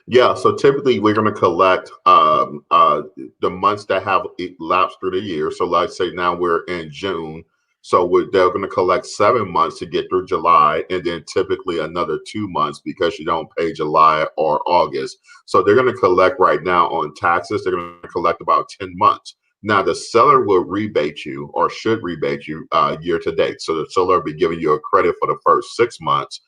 C: Yeah, so typically we're going to collect the months that have elapsed through the year. So let's say now we're in June. So they're going to collect 7 months to get through July, and then typically another 2 months because you don't pay July or August. So they're going to collect right now on taxes. They're going to collect about 10 months. Now the seller will rebate you or should rebate you year to date. So the seller will be giving you a credit for the first 6 months.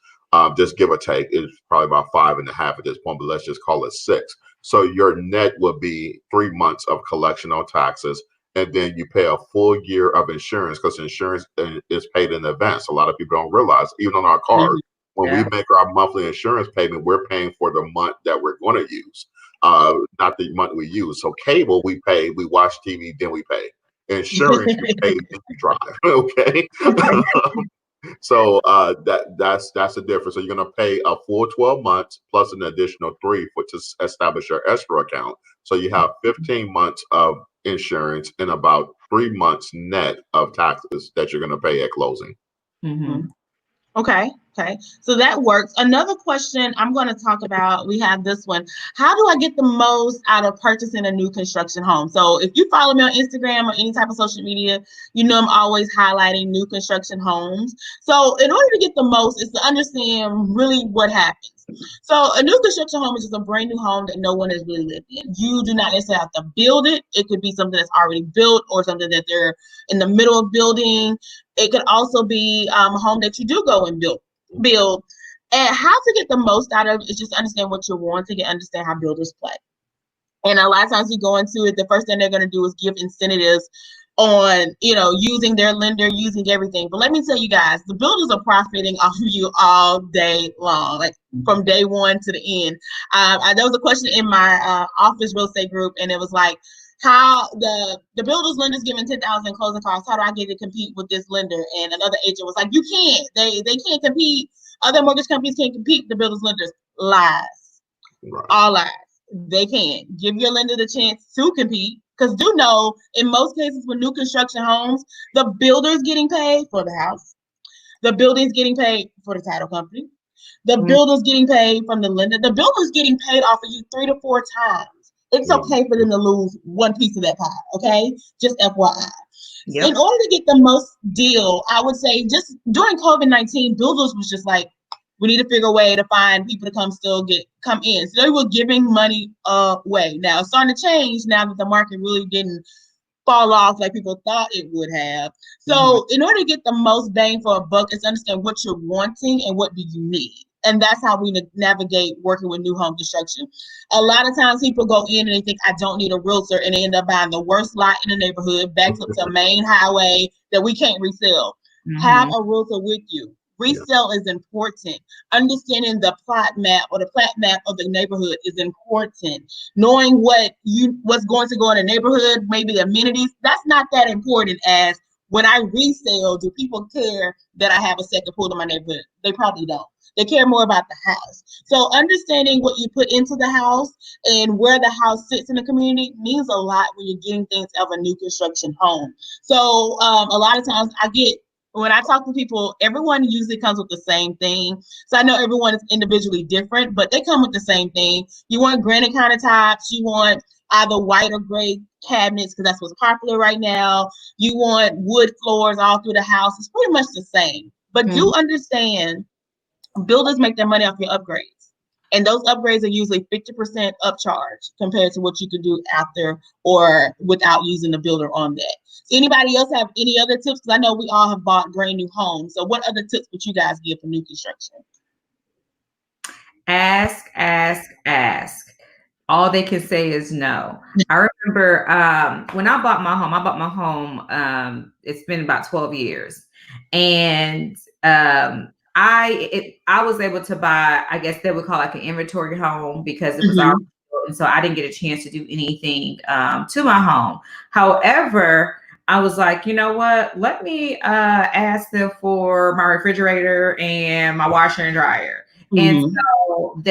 C: Just give or take, it's probably about 5.5 at this point, but let's just call it 6. So your net would be 3 months of collection on taxes, and then you pay a full year of insurance because insurance is paid in advance. A lot of people don't realize, even on our cars, when we make our monthly insurance payment, we're paying for the month that we're going to use, not the month we use. So cable, we pay, we watch TV, then we pay. Insurance, you pay, then you drive. Okay. So that's the difference. So you're going to pay a full 12 months plus an additional 3 to establish your escrow account. So you have 15 months of insurance and about 3 months net of taxes that you're going to pay at closing.
B: Mm-hmm.
A: Okay. So that works. Another question I'm going to talk about, we have this one. How do I get the most out of purchasing a new construction home? So if you follow me on Instagram or any type of social media, you know I'm always highlighting new construction homes. So in order to get the most is to understand really what happens. So a new construction home is just a brand new home that no one has really lived in. You do not necessarily have to build it. It could be something that's already built or something that they're in the middle of building. It could also be a home that you do go and build. And how to get the most out of it is just understand what you're wanting and understand how builders play. And a lot of times you go into it, the first thing they're going to do is give incentives on, using their lender, using everything. But let me tell you guys, the builders are profiting off of you all day long, like from day one to the end. There was a question in my office real estate group, and it was like, how the builders lenders giving 10,000 closing costs. How do I get to compete with this lender? And another agent was like, you can't. They can't compete. Other mortgage companies can't compete with the builders lenders. Lies. Right. All lies. They can. Give your lender the chance to compete. Because do know, in most cases with new construction homes, the builder's getting paid for the house. The building's getting paid for the title company. The builder's getting paid from the lender. The builder's getting paid off of you 3 to 4 times. It's okay for them to lose one piece of that pie, okay? Just FYI. Yep. In order to get the most deal, I would say just during COVID-19, builders was just like, we need to figure a way to find people to come in. So they were giving money away. Now it's starting to change now that the market really didn't fall off like people thought it would have. So in order to get the most bang for a buck, is understand what you're wanting and what do you need. And that's how we navigate working with new home construction. A lot of times people go in and they think, I don't need a realtor, and they end up buying the worst lot in the neighborhood, backed up to a main highway that we can't resell. Have a realtor with you. Resale is important. Understanding the plot map or the plat map of the neighborhood is important. Knowing what's going to go in the neighborhood, maybe amenities, that's not that important as when I resell, do people care that I have a second pool in my neighborhood? They probably don't. They care more about the house. So understanding what you put into the house and where the house sits in the community means a lot when you're getting things out of a new construction home. So a lot of times when I talk to people, everyone usually comes with the same thing. So I know everyone is individually different, but they come with the same thing. You want granite countertops. You want either white or gray cabinets because that's what's popular right now. You want wood floors all through the house. It's pretty much the same. But do understand, builders make their money off your upgrades. And those upgrades are usually 50% upcharge compared to what you could do after or without using the builder on that. So anybody else have any other tips? Because I know we all have bought brand new homes. So what other tips would you guys give for new construction?
B: Ask. All they can say is no. I remember when I bought my home, it's been about 12 years. And I was able to buy, I guess they would call it like an inventory home because it was already built, and so I didn't get a chance to do anything to my home. However, I was like, you know what? Let me ask them for my refrigerator and my washer and dryer. And
A: Mhm.
B: so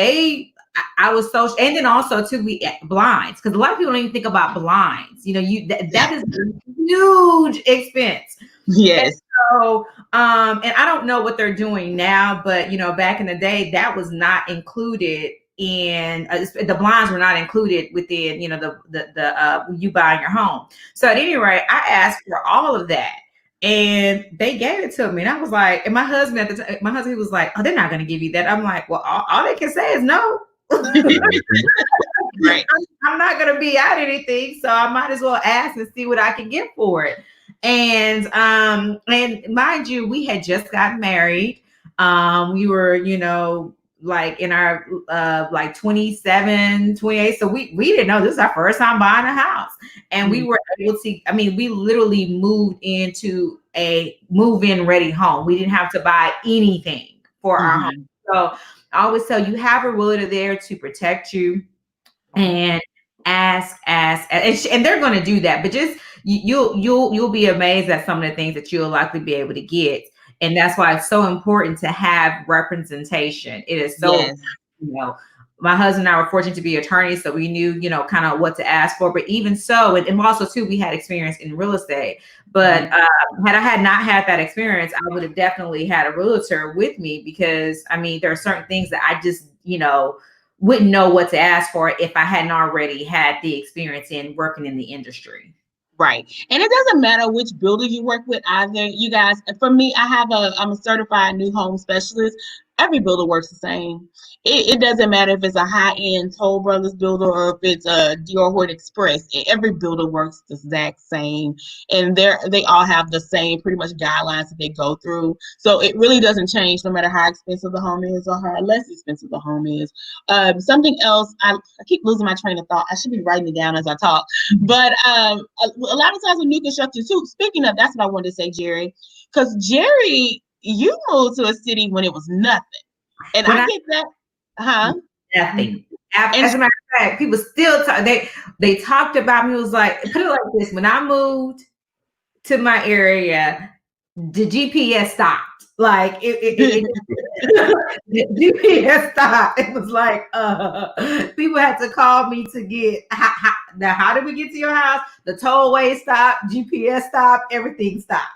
B: I was so, and then also too, we blinds, because a lot of people don't even think about blinds. You know, that is a huge expense. And
A: Yes.
B: so, and I don't know what they're doing now, but you know, back in the day, that was not included in the blinds were not included within, you know, the you buying your home. So at any rate, I asked for all of that. And they gave it to me, and I was like, and my husband at the time, my husband, he was like, "Oh, they're not going to give you that." I'm like, "Well, all they can say is no."
A: Right.
B: I'm not going to be out anything, so I might as well ask and see what I can get for it. And mind you, we had just gotten married. We were, you know, like in our like 27, 28. So we didn't know, this is our first time buying a house. And we were able to, I mean, we literally moved into a move-in ready home. We didn't have to buy anything for our home. So I always tell you, have a realtor there to protect you, and ask, and they're going to do that. But just you'll be amazed at some of the things that you'll likely be able to get. And that's why it's so important to have representation. It is so,
A: Yes.
B: you know, my husband and I were fortunate to be attorneys, so we knew, you know, kind of what to ask for. But even so, and also too, we had experience in real estate. But had I had not had that experience, I would have definitely had a realtor with me, because I mean, there are certain things that I just, you know, wouldn't know what to ask for if I hadn't already had the experience in working in the industry.
A: Right. And it doesn't matter which builder you work with either. You guys, for me, I'm a certified new home specialist. Every builder works the same. It doesn't matter if it's a high-end Toll Brothers builder or if it's a Dior Hoard Express. Every builder works the exact same. And they all have the same pretty much guidelines that they go through. So it really doesn't change no matter how expensive the home is or how less expensive the home is. Something else, I keep losing my train of thought. I should be writing it down as I talk. But a lot of times with new construction too, speaking of, that's what I wanted to say, Jerry, because Jerry, you moved to a city when it was nothing. And I get that, huh?
B: Nothing.
A: And
B: As a matter of fact, people still talk, they talked about me. It was like, put it like this: when I moved to my area, the GPS stopped. Like it the GPS stopped. It was like people had to call me to get how did we get to your house? The tollway stopped, GPS stopped, everything stopped.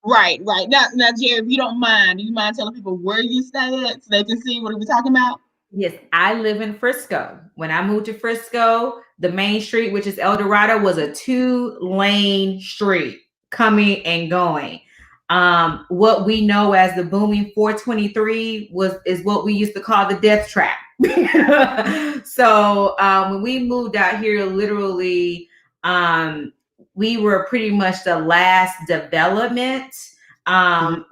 A: right. Now, Jerry, if you don't mind, do you mind telling people where you stay at so they can see what we're talking about?
B: Yes, I live in Frisco. When I moved to Frisco, the main street, which is El Dorado, was a 2-lane street coming and going. What we know as the booming 423 is what we used to call the death trap. So when we moved out here, literally, we were pretty much the last development in our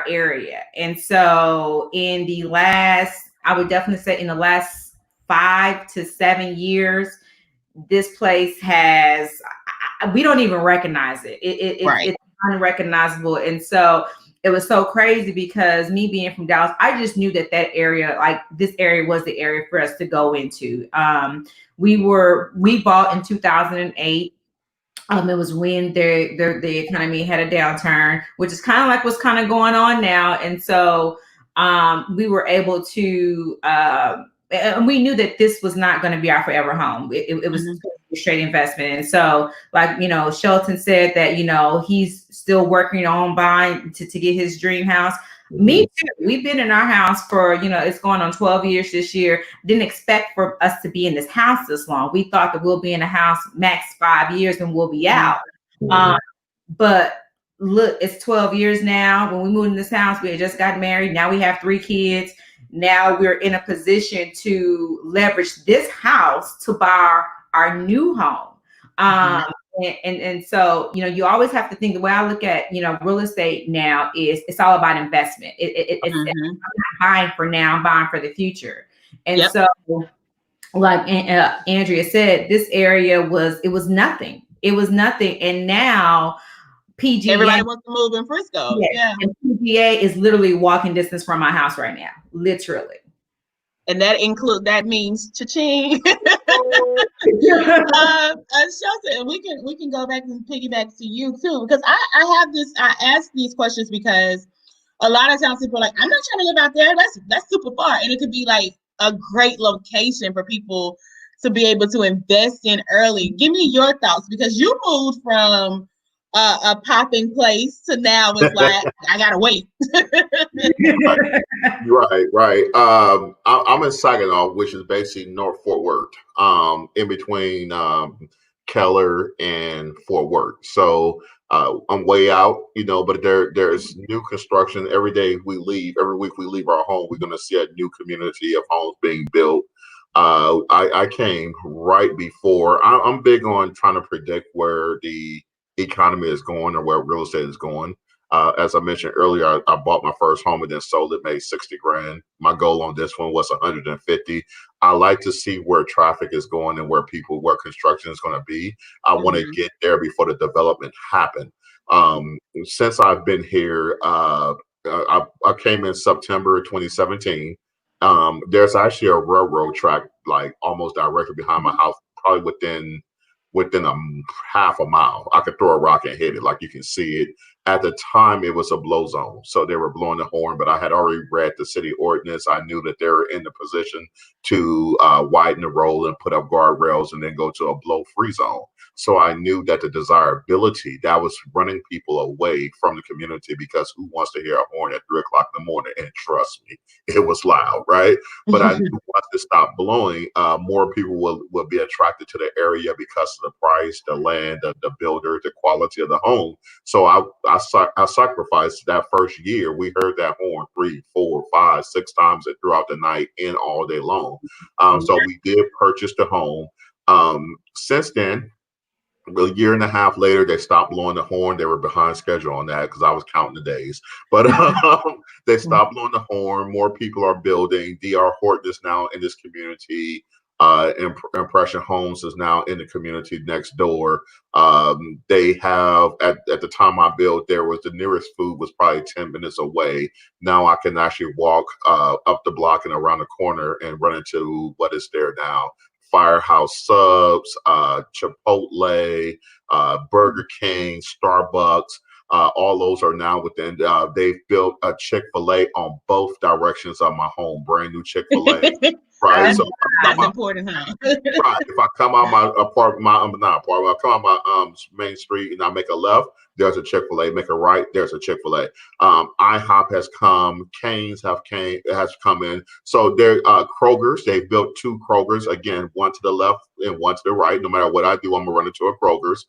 B: area. And so in the last, I would definitely say in the last 5 to 7 years, this place has, we don't even recognize it.
A: Right.
B: It's unrecognizable. And so it was so crazy, because me being from Dallas, I just knew that area, like this area was the area for us to go into. We bought in 2008. It was when the economy had a downturn, which is kind of like what's kind of going on now. And so we were able to, and we knew that this was not going to be our forever home. It was a straight investment. And so, like, you know, Shelton said that, you know, he's still working on buying to get his dream house. Me too. We've been in our house for, you know, it's going on 12 years this year. Didn't expect for us to be in this house this long. We thought that we'll be in a house max 5 years and we'll be out. But look, it's 12 years now. When we moved in this house, we had just got married. Now we have 3 kids. Now we're in a position to leverage this house to buy our new home. And so, you know, you always have to think, the way I look at, you know, real estate now is it's all about investment. It's I'm not buying for now, I'm buying for the future. And so, like Andrea said, this area was nothing. It was nothing. And now PGA,
A: everybody wants to move in Frisco. Yeah.
B: And PGA is literally walking distance from my house right now, literally.
A: And that means cha-ching. Shelton, we can go back and piggyback to you too, because I ask these questions because A lot of times people are like, I'm not trying to live out there. That's super far. And it could be like a great location for people to be able to invest in early. Give me your thoughts, because you moved from a popping place to now it's like, I gotta wait.
C: Right. I'm in Saginaw, which is basically North Fort Worth, in between Keller and Fort Worth. So I'm way out, but there's new construction every day we leave. Every week we leave our home, we're going to see a new community of homes being built. I came right before. I'm big on trying to predict where the economy is going or where real estate is going. As I mentioned earlier, I bought my first home and then sold it, made 60 grand. My goal on this one was 150. I like to see where traffic is going and where construction is going to be. I want to get there before the development happen. Since I've been here, I came in September 2017. There's actually a railroad track like almost directly behind my house, probably within a half a mile. I could throw a rock and hit it, like you can see it. At the time, it was a blow zone, so they were blowing the horn. But I had already read the city ordinance. I knew that they were in the position to widen the road and put up guardrails, and then go to a blow-free zone. So I knew that the desirability that was running people away from the community, because who wants to hear a horn at 3 o'clock in the morning? And trust me, it was loud, right? But I knew once it stopped blowing, more people will be attracted to the area because of the price, the land, the builder, the quality of the home. So I sacrificed that first year. We heard that horn 3, 4, 5, 6 times throughout the night and all day long. So we did purchase the home. Since then, a year and a half later, they stopped blowing the horn. They were behind schedule on that because I was counting the days. But they stopped blowing the horn. More people are building. DR Horton is now in this community. Impression Homes is now in the community next door. They have, at the time I built, there was the nearest food was probably 10 minutes away. Now I can actually walk up the block and around the corner and run into what is there now. Firehouse Subs, Chipotle, Burger King, Starbucks. All those are now within. They've built a Chick-fil-A on both directions of my home, brand new Chick-fil-A. Right, so
A: that's important, huh?
C: Right. If I come out my apartment, I come out my main street and I make a left, there's a Chick-fil-A. Make a right, there's a Chick-fil-A. IHOP has come, Cane's has come in. So there, Kroger's, they've built 2 Kroger's, again, one to the left and one to the right. No matter what I do, I'm gonna run into a Kroger's.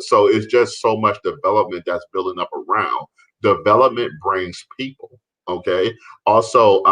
C: So it's just so much development that's building up around. Development brings people. Okay. Also,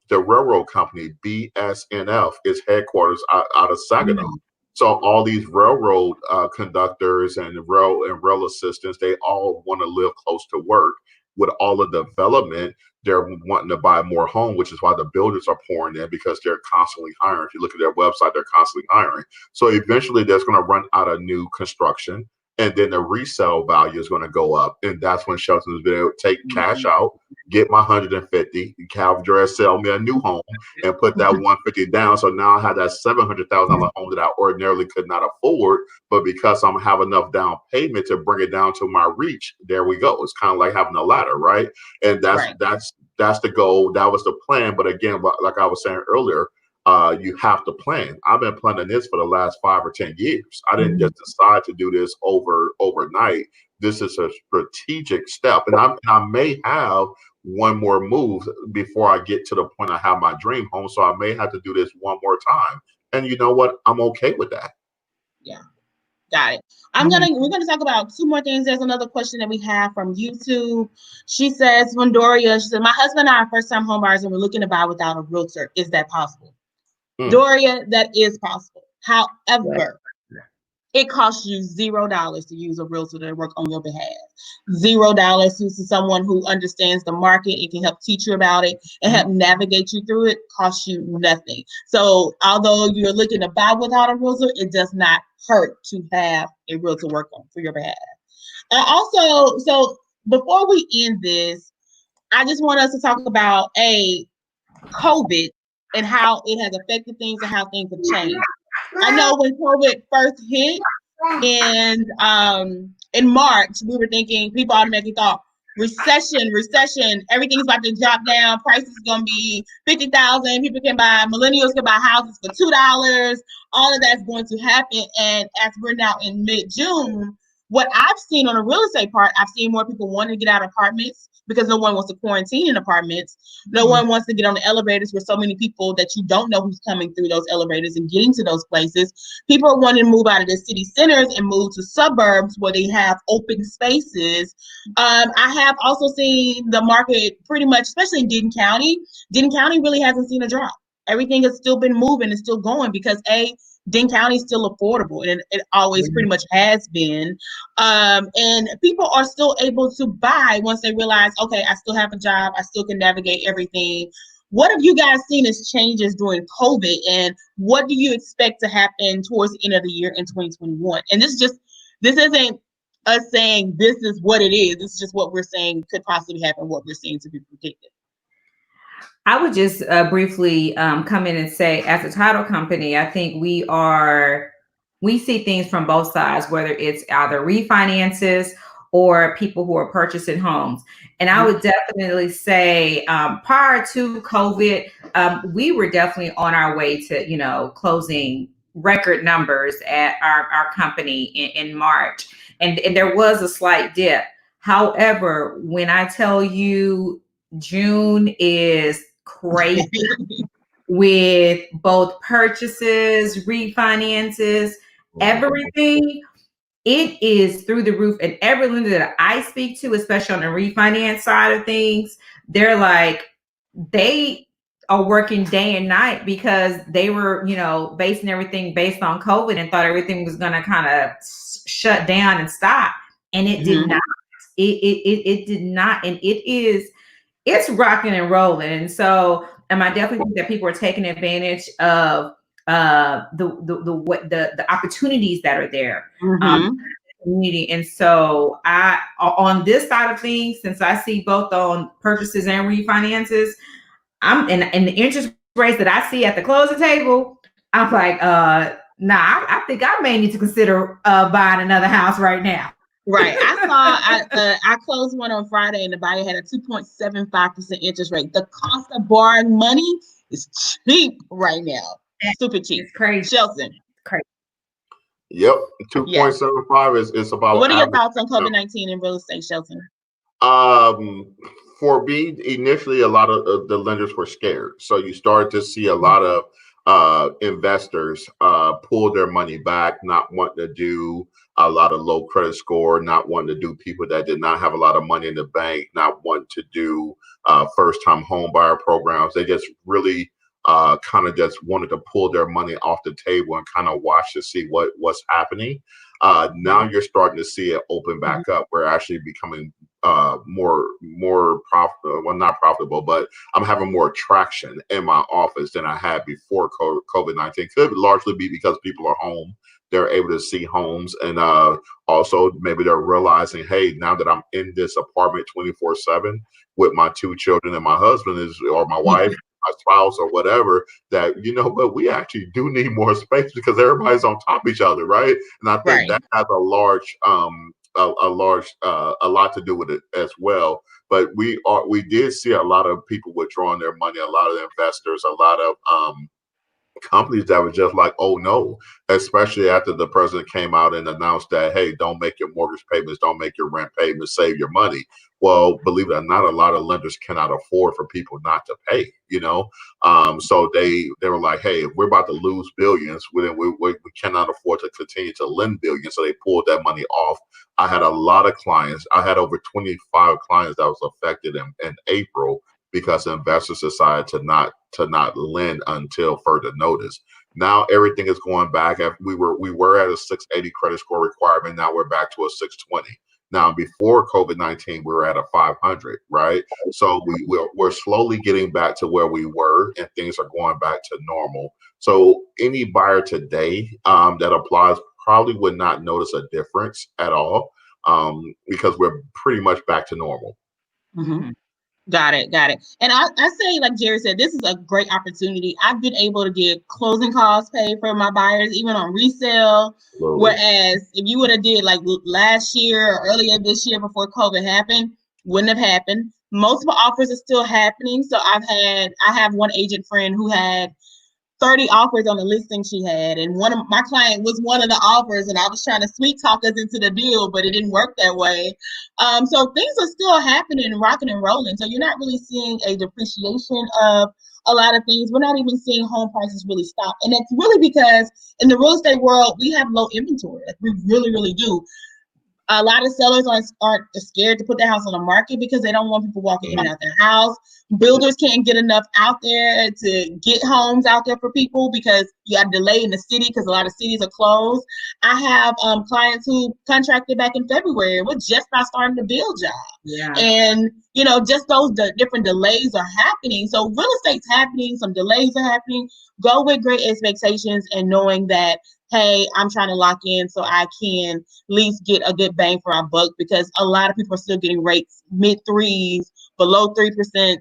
C: the railroad company BSNF is headquarters out of Saginaw. So all these railroad conductors and rail assistants, they all want to live close to work. With all the development, they're wanting to buy more home, which is why the builders are pouring in, because they're constantly hiring. If you look at their website, they're constantly hiring. So eventually, there's going to run out of new construction. And then the resale value is going to go up. And that's when Shelton is going to take cash out, get my 150, have Dress sell me a new home and put that 150 down. So now I have that $700,000 home that I ordinarily could not afford. But because I'm have enough down payment to bring it down to my reach, there we go. It's kind of like having a ladder, right? And that's the goal. That was the plan. But again, like I was saying earlier, you have to plan. I've been planning this for the last 5 or 10 years. I didn't just decide to do this overnight. This is a strategic step, and I may have one more move before I get to the point I have my dream home. So I may have to do this one more time. And you know what? I'm okay with that.
A: Yeah. Got it. We're gonna talk about 2 more things. There's another question that we have from YouTube. She says, Doria, she said, my husband and I are first-time homebuyers and we're looking to buy without a realtor. Is that possible? Doria, that is possible. However, it costs you $0 to use a realtor to work on your behalf. $0 to someone who understands the market and can help teach you about it and help navigate you through it. Costs you nothing. So although you're looking to buy without a realtor, it does not hurt to have a realtor work on for your behalf. Also, so before we end this, I just want us to talk about COVID and how it has affected things and how things have changed. I know when COVID first hit and in March, we were thinking, people automatically thought recession. Everything's about to drop down. Prices gonna be 50,000. People can buy, millennials can buy houses for $2. All of that's going to happen. And as we're now in mid-June, what I've seen on the real estate part, I've seen more people wanting to get out of apartments because no one wants to quarantine in apartments. No one wants to get on the elevators with so many people that you don't know who's coming through those elevators and getting to those places. People are wanting to move out of the city centers and move to suburbs where they have open spaces. I have also seen the market pretty much, especially in Denton County. Denton County really hasn't seen a drop. Everything has still been moving and still going because Denton County is still affordable, and it always pretty much has been. And people are still able to buy once they realize, okay, I still have a job, I still can navigate everything. What have you guys seen as changes during COVID, and what do you expect to happen towards the end of the year in 2021? And this isn't us saying this is what it is. This is just what we're saying could possibly happen, what we're seeing to be predicted.
B: I would just briefly come in and say, as a title company, I think we see things from both sides, whether it's either refinances or people who are purchasing homes. And I would definitely say prior to COVID, we were definitely on our way to, closing record numbers at our company in March. And there was a slight dip. However, when I tell you June is crazy with both purchases, refinances, everything, it is through the roof. And every lender that I speak to, especially on the refinance side of things, they're like, they are working day and night because they were, basing everything based on COVID and thought everything was going to kind of shut down and stop. And it did not. It did not. And it's rocking and rolling. And so, I definitely think that people are taking advantage of the opportunities that are there in the community. And so on this side of things, since I see both on purchases and refinances, and the interest rates that I see at the closing table, I'm like, I think I may need to consider buying another house right now.
A: Right. I closed one on Friday and the buyer had a 2.75% interest rate. The cost of borrowing money is cheap right now. Super cheap.
B: It's crazy.
A: Shelton.
B: Crazy.
C: Yep. 2.75 is about.
A: What are your thoughts on COVID-19 in real estate, Shelton?
C: For me, initially, a lot of the lenders were scared. So you start to see a lot of investors pull their money back, not wanting to do a lot of low credit score, not wanting to do people that did not have a lot of money in the bank, not wanting to do first-time home buyer programs. They just really kind of just wanted to pull their money off the table and kind of watch to see what's happening. Now you're starting to see it open back up. We're actually becoming more profitable. Well, not profitable, but I'm having more traction in my office than I had before COVID-19. Could largely be because people are home. They're able to see homes, and also maybe they're realizing, hey, now that I'm in this apartment 24/7 with my 2 children and my husband or my wife, my spouse, or whatever, that but we actually do need more space because everybody's on top of each other, right? And I think that has a lot to do with it as well. But we did see a lot of people withdrawing their money, a lot of investors, a lot of companies that were just like, oh no, especially after the president came out and announced that, hey, don't make your mortgage payments, don't make your rent payments, save your money. Well, believe it or not, a lot of lenders cannot afford for people not to pay, so they were like, hey, if we're about to lose billions, we cannot afford to continue to lend billions. So they pulled that money off. I had a lot of clients. I had over 25 clients that was affected in April because investors decided to not lend until further notice. Now everything is going back. We were at a 680 credit score requirement. Now we're back to a 620. Now before COVID-19, we were at a 500, right? So we're slowly getting back to where we were, and things are going back to normal. So any buyer today that applies probably would not notice a difference at all because we're pretty much back to normal.
A: Mm-hmm. Got it. And I say, like Jerry said, this is a great opportunity. I've been able to get closing costs paid for my buyers, even on resale. Whereas if you would have did like last year or earlier this year before COVID happened, wouldn't have happened. Multiple offers are still happening. So I have one agent friend who had 30 offers on the listing she had, and one of my client was one of the offers, and I was trying to sweet talk us into the deal, but it didn't work that way. So things are still happening, rocking and rolling. So you're not really seeing a depreciation of a lot of things. We're not even seeing home prices really stop, and it's really because in the real estate world we have low inventory. Like, we really, really do. A lot of sellers aren't scared to put their house on the market because they don't want people walking in and out their house. Builders can't get enough out there to get homes out there for people because you got a delay in the city because a lot of cities are closed. I have clients who contracted back in February. We're just not starting to build job.
B: Yeah.
A: And, just those different delays are happening. So real estate's happening. Some delays are happening. Go with great expectations and knowing that, hey, I'm trying to lock in so I can at least get a good bang for our buck, because a lot of people are still getting rates mid threes, below 3%.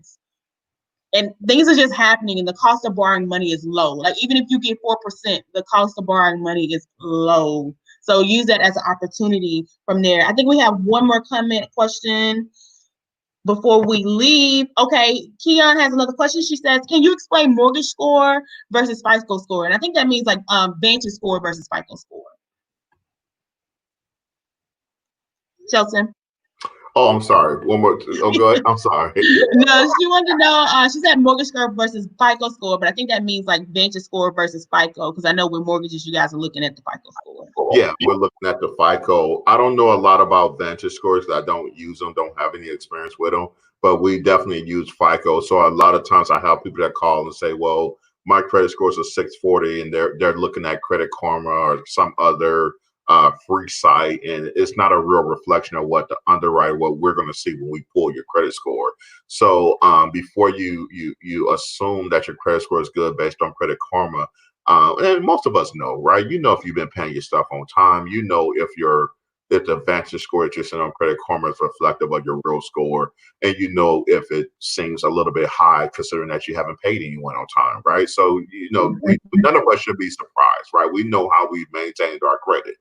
A: And things are just happening, and the cost of borrowing money is low. Like, even if you get 4%, the cost of borrowing money is low. So use that as an opportunity from there. I think we have one more question before we leave. Okay, Keon has another question. She says, can you explain mortgage score versus FICO score? And I think that means like Vantage score versus FICO score. Shelton?
C: Oh, I'm sorry. One more. Oh, go ahead. I'm sorry.
A: No, she wanted to know, she said mortgage score versus FICO score, but I think that means like Vantage score versus FICO, because I know with mortgages, you guys are looking at the FICO score.
C: Yeah, we're looking at the FICO. I don't know a lot about Vantage scores. I don't use them, don't have any experience with them, but we definitely use FICO. So a lot of times I have people that call and say, well, my credit score is a 640, and they're looking at Credit Karma or some other free site, and it's not a real reflection of what what we're going to see when we pull your credit score. So before you assume that your credit score is good based on Credit Karma, and most of us know, right? If you've been paying your stuff on time, if the Vantage score that you're seeing on Credit Karma is reflective of your real score, and if it seems a little bit high considering that you haven't paid anyone on time, right? So none of us should be surprised, right? We know how we've maintained our credit,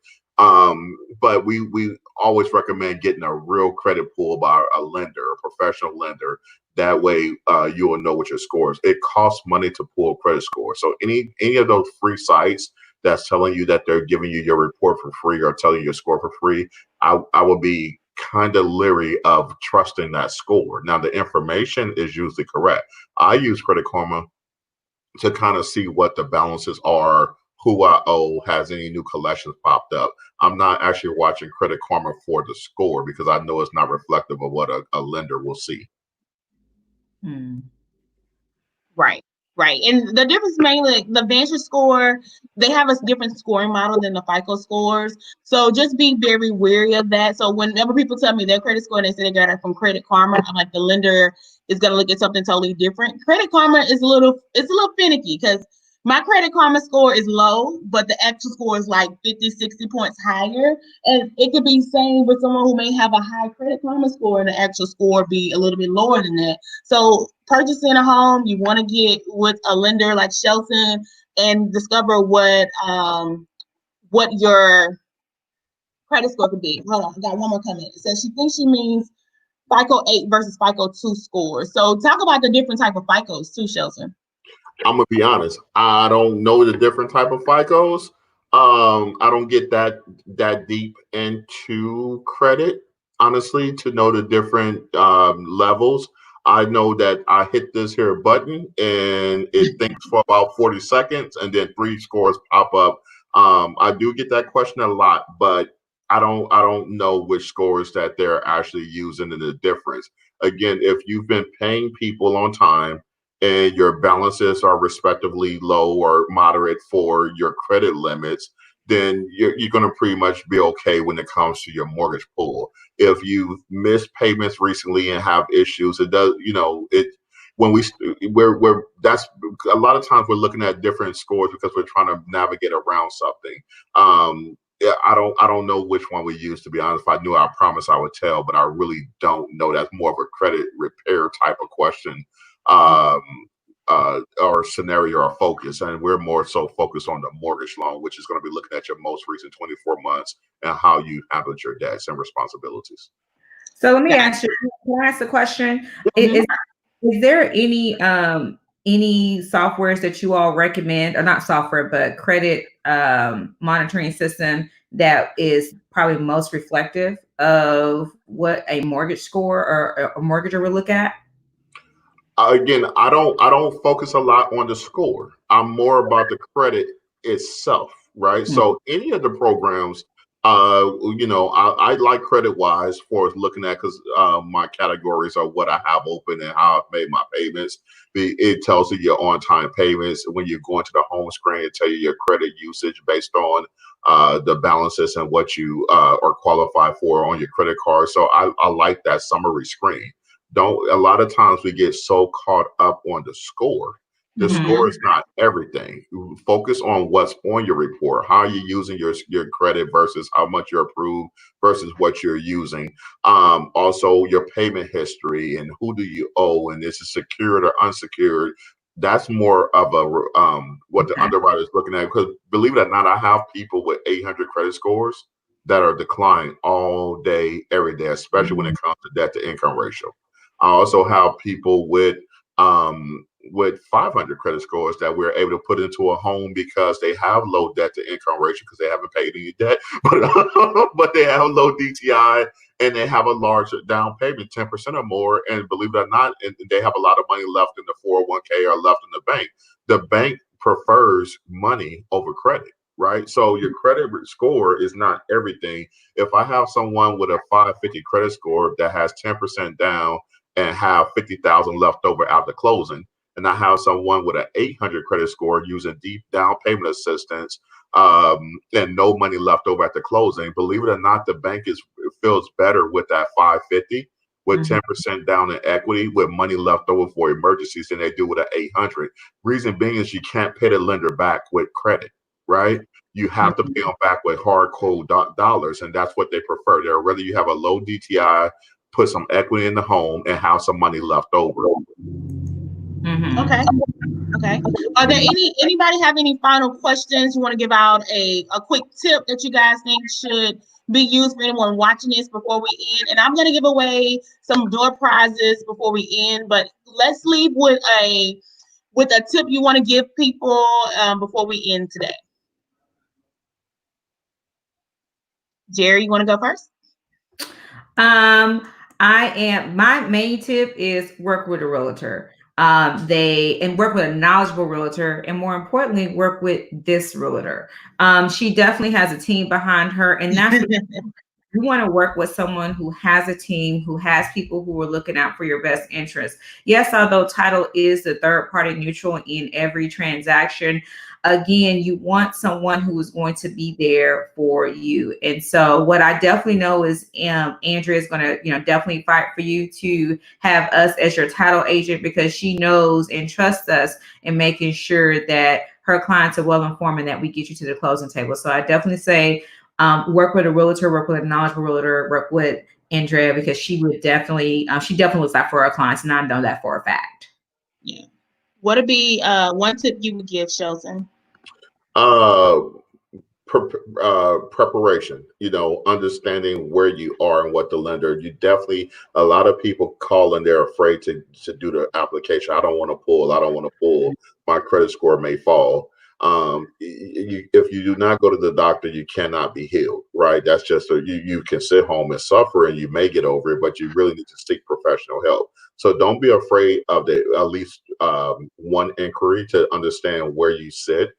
C: but we always recommend getting a real credit pull by a lender, a professional lender. That way, you will know what your score is. It costs money to pull a credit score. So any of those free sites that's telling you that they're giving you your report for free or telling you your score for free, I would be kind of leery of trusting that score. Now, the information is usually correct. I use Credit Karma to kind of see what the balances are, who I owe, has any new collections popped up. I'm not actually watching Credit Karma for the score because I know it's not reflective of what a lender will see.
A: Right. And the difference mainly, the Vantage score, they have a different scoring model than the FICO scores. So just be very wary of that. So whenever people tell me their credit score and they say they got it from Credit Karma, I'm like, the lender is going to look at something totally different. Credit Karma is a little finicky because my Credit Karma score is low, but the actual score is like 50, 60 points higher. And it could be same with someone who may have a high Credit Karma score and the actual score be a little bit lower than that. So purchasing a home, you want to get with a lender like Shelton and discover what your credit score could be. Hold on, I got one more comment. It says she thinks she means FICO 8 versus FICO 2 scores. So talk about the different type of FICOs too, Shelton.
C: I'm gonna be honest. I don't know the different type of FICOs. I don't get that deep into credit, honestly, to know the different levels. I know that I hit this here button and it thinks for about 40 seconds, and then 3 scores pop up. I do get that question a lot, but I don't know which scores that they're actually using and the difference. Again, if you've been paying people on time and your balances are respectively low or moderate for your credit limits, then you're going to pretty much be okay when it comes to your mortgage pool. If you've missed payments recently and have issues, it does, we're that's a lot of times we're looking at different scores because we're trying to navigate around something. I don't know which one we use, to be honest. If I knew, I promise I would tell, but I really don't know. That's more of a credit repair type of question. Or scenario or focus, and we're more so focused on the mortgage loan, which is going to be looking at your most recent 24 months and how you handled your debts and responsibilities.
B: So let me ask you, can I ask a question?
A: Mhm.
B: Is there any softwares that you all recommend, or not software, but credit monitoring system that is probably most reflective of what a mortgage score or a mortgager would look at?
C: Again, I don't focus a lot on the score. I'm more about the credit itself, right?
B: Mhm.
C: So any of the programs, I like Credit Wise for looking at, because my categories are what I have open and how I've made my payments. It tells you your on time payments. When you go into the home screen, it tell you your credit usage based on the balances and what you are qualified for on your credit card. So I like that summary screen. Don't A lot of times we get so caught up on the score. The score
A: Mhm.
C: is not everything. Focus on what's on your report. How are you using your credit versus how much you're approved versus what you're using. Also, your payment history and who do you owe, and is it secured or unsecured. That's more of a what the
B: Okay.
C: underwriter is looking at. Because believe it or not, I have people with 800 credit scores that are declining all day, every day, especially when it comes to debt to income ratio. I also have people with 500 credit scores that we're able to put into a home because they have low debt to income ratio because they haven't paid any debt, but they have low DTI and they have a large down payment, 10% or more. And believe it or not, and they have a lot of money left in the 401k or left in the bank. The bank prefers money over credit. Right. So your credit score is not everything. If I have someone with a 550 credit score that has 10% down and have 50,000 left over after closing, and I have someone with an 800 credit score using deep down payment assistance and no money left over at the closing. Believe it or not, the bank feels better with that 550 with
B: Mhm.
C: 10% down in equity with money left over for emergencies than they do with an 800. Reason being is you can't pay the lender back with credit, right? You have to pay them back with hard cold dollars, and that's what they prefer. They'd rather you have a low DTI, put some equity in the home, and have some money left over.
B: Mhm.
A: Okay. Okay. Are there anybody have any final questions? You want to give out a quick tip that you guys think should be used for anyone watching this before we end? And I'm going to give away some door prizes before we end, but let's leave with a tip you want to give people before we end today. Jerry, you want to go first?
B: Um, my main tip is work with a realtor. Work with a knowledgeable realtor, and more importantly, work with this realtor. She definitely has a team behind her, and that's you want to work with someone who has a team, who has people who are looking out for your best interest. Yes, although title is the third party neutral in every transaction, again, you want someone who is going to be there for you. And so what I definitely know is Andrea is going to, definitely fight for you to have us as your title agent, because she knows and trusts us in making sure that her clients are well informed and that we get you to the closing table. So I definitely say work with a realtor, work with a knowledgeable realtor, work with Andrea, because she definitely looks out for her clients, and I know that for a fact.
A: Yeah. What would be one tip you would give, Shelton?
C: Uh, Preparation, understanding where you are and what the lender. You definitely, a lot of people call and they're afraid to do the application. I don't want to pull. My credit score may fall. If you do not go to the doctor, you cannot be healed, right? That's just you can sit home and suffer and you may get over it, but you really need to seek professional help. So don't be afraid of at least one inquiry to understand where you sit.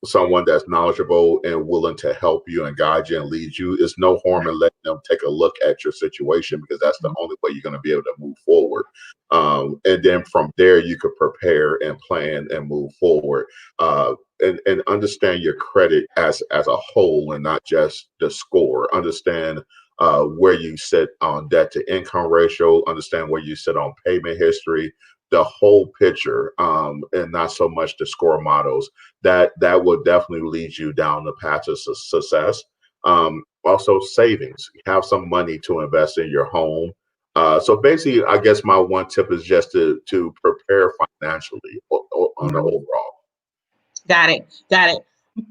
C: Someone that's knowledgeable and willing to help you and guide you and lead you. Is no harm in letting them take a look at your situation, because that's the only way you're going to be able to move forward. And then from there, you could prepare and plan and move forward. And understand your credit as a whole and not just the score. Understand where you sit on debt to income ratio. Understand where you sit on payment history. The whole picture, and not so much the score models. That will definitely lead you down the path of success. Also, savings. Have some money to invest in your home. So basically, I guess my one tip is just to prepare financially on the overall.
A: Got it.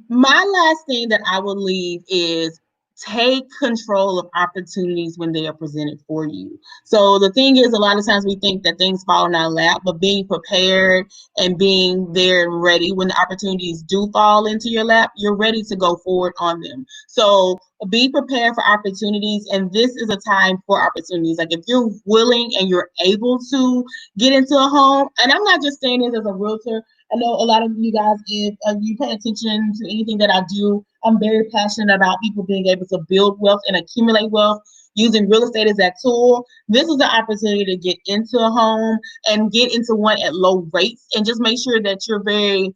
A: My last thing that I will leave is take control of opportunities when they are presented for you. So the thing is, a lot of times we think that things fall in our lap, but being prepared and being there and ready when the opportunities do fall into your lap, you're ready to go forward on them. So be prepared for opportunities, and this is a time for opportunities. Like if you're willing and you're able to get into a home, and I'm not just saying this as a realtor. I know a lot of you guys, if you pay attention to anything that I do, I'm very passionate about people being able to build wealth and accumulate wealth using real estate as that tool. This is the opportunity to get into a home and get into one at low rates, and just make sure that you're paying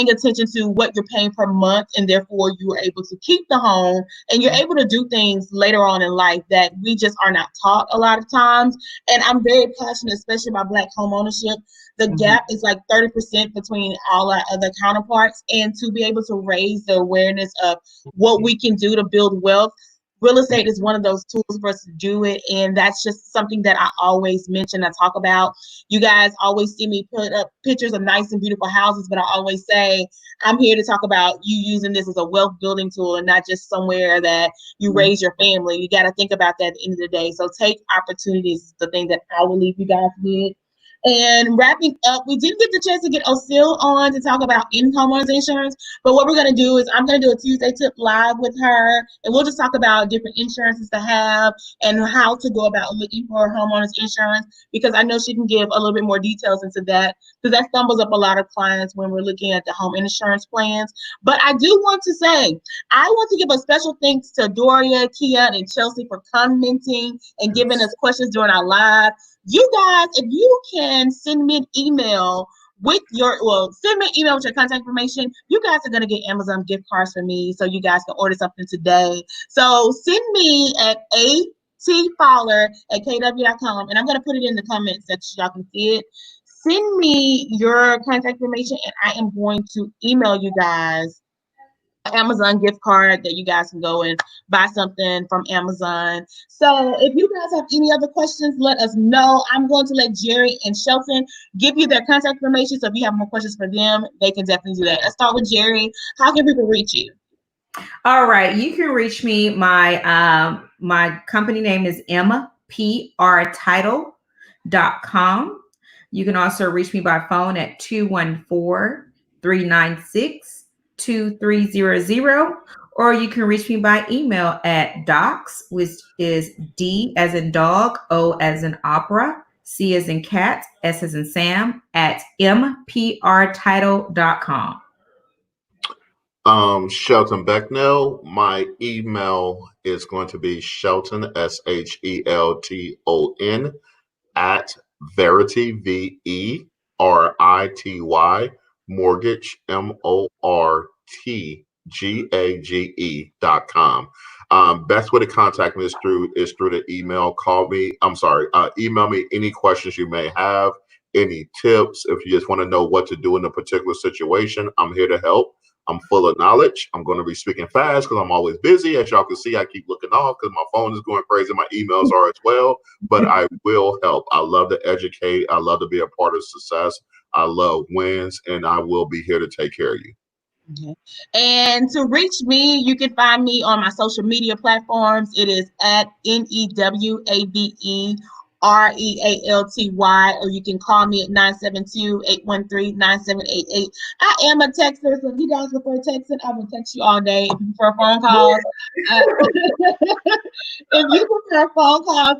A: attention to what you're paying per month, and therefore you are able to keep the home, and you're able to do things later on in life that we just are not taught a lot of times. And I'm very passionate, especially about Black home ownership. The gap is like 30% between all our other counterparts, and to be able to raise the awareness of what we can do to build wealth, real estate is one of those tools for us to do it. And that's just something that I always mention, I talk about. You guys always see me put up pictures of nice and beautiful houses, but I always say I'm here to talk about you using this as a wealth building tool and not just somewhere that you raise your family. You got to think about that at the end of the day. So take opportunities, the thing that I will leave you guys with. And wrapping up, we didn't get the chance to get Osil on to talk about homeowners insurance, but what we're going to do is I'm going to do a Tuesday tip live with her, and we'll just talk about different insurances to have and how to go about looking for homeowners insurance, because I know she can give a little bit more details into that, because that stumbles up a lot of clients when we're looking at the home insurance plans. But I do want to say, I want to give a special thanks to Doria, Kia, and Chelsea for commenting and giving us questions during our live. You guys, if you can send me an email with send me an email with your contact information, you guys are going to get Amazon gift cards from me, so you guys can order something today. So send me at atfowler@kw.com, and I'm going to put it in the comments so y'all can see it. Send me your contact information, and I am going to email you guys Amazon gift card that you guys can go and buy something from Amazon. So if you guys have any other questions, let us know. I'm going to let Jerry and Shelton give you their contact information. So if you have more questions for them, they can definitely do that. Let's start with Jerry. How can people reach you?
B: All right. You can reach me. My company name is mprtitle.com. You can also reach me by phone at 214-396-2300, or you can reach me by email at docs, which is D as in dog, O as in opera, C as in cat, S as in Sam, at mprtitle.com.
C: Shelton Becknell. My email is going to be Shelton, SHELTON, at Verity, VERITY, mortgage, MORTGAGE.com. Best way to contact me is through the email. Email me any questions you may have, any tips. If you just want to know what to do in a particular situation, I'm here to help. I'm full of knowledge. I'm going to be speaking fast because I'm always busy. As y'all can see, I keep looking off because my phone is going crazy. My emails are as well, but I will help. I love to educate. I love to be a part of success. I love wins, and I will be here to take care of you.
A: Okay. And to reach me, you can find me on my social media platforms. It is at NEWAVEREALTY, or you can call me at 972-813-9788. I am a texter, so if you guys prefer texting, I will text you all day. If you prefer phone calls,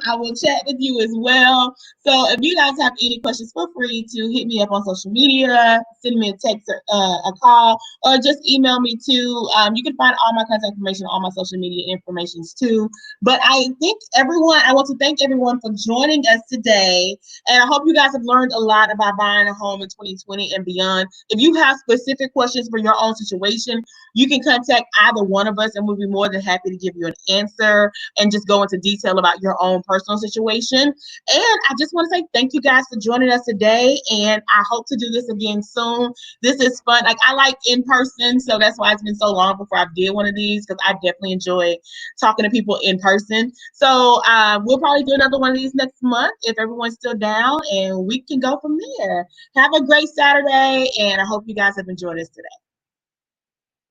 A: I will chat with you as well. So if you guys have any questions, feel free to hit me up on social media, send me a text or a call, or just email me too. You can find all my contact information, all my social media informations too. But I want to thank everyone for joining us today. And I hope you guys have learned a lot about buying a home in 2020 and beyond. If you have specific questions for your own situation, you can contact either one of us, and we'll be more than happy to give you an answer and just go into detail about your own personal situation. And I just want to say thank you guys for joining us today, and I hope to do this again soon. This is fun. Like, I like in person, so that's why it's been so long before I did one of these, because I definitely enjoy talking to people in person. So we'll probably do another one of these next month if everyone's still down, and we can go from there. Have a great Saturday, and I hope you guys have enjoyed this today.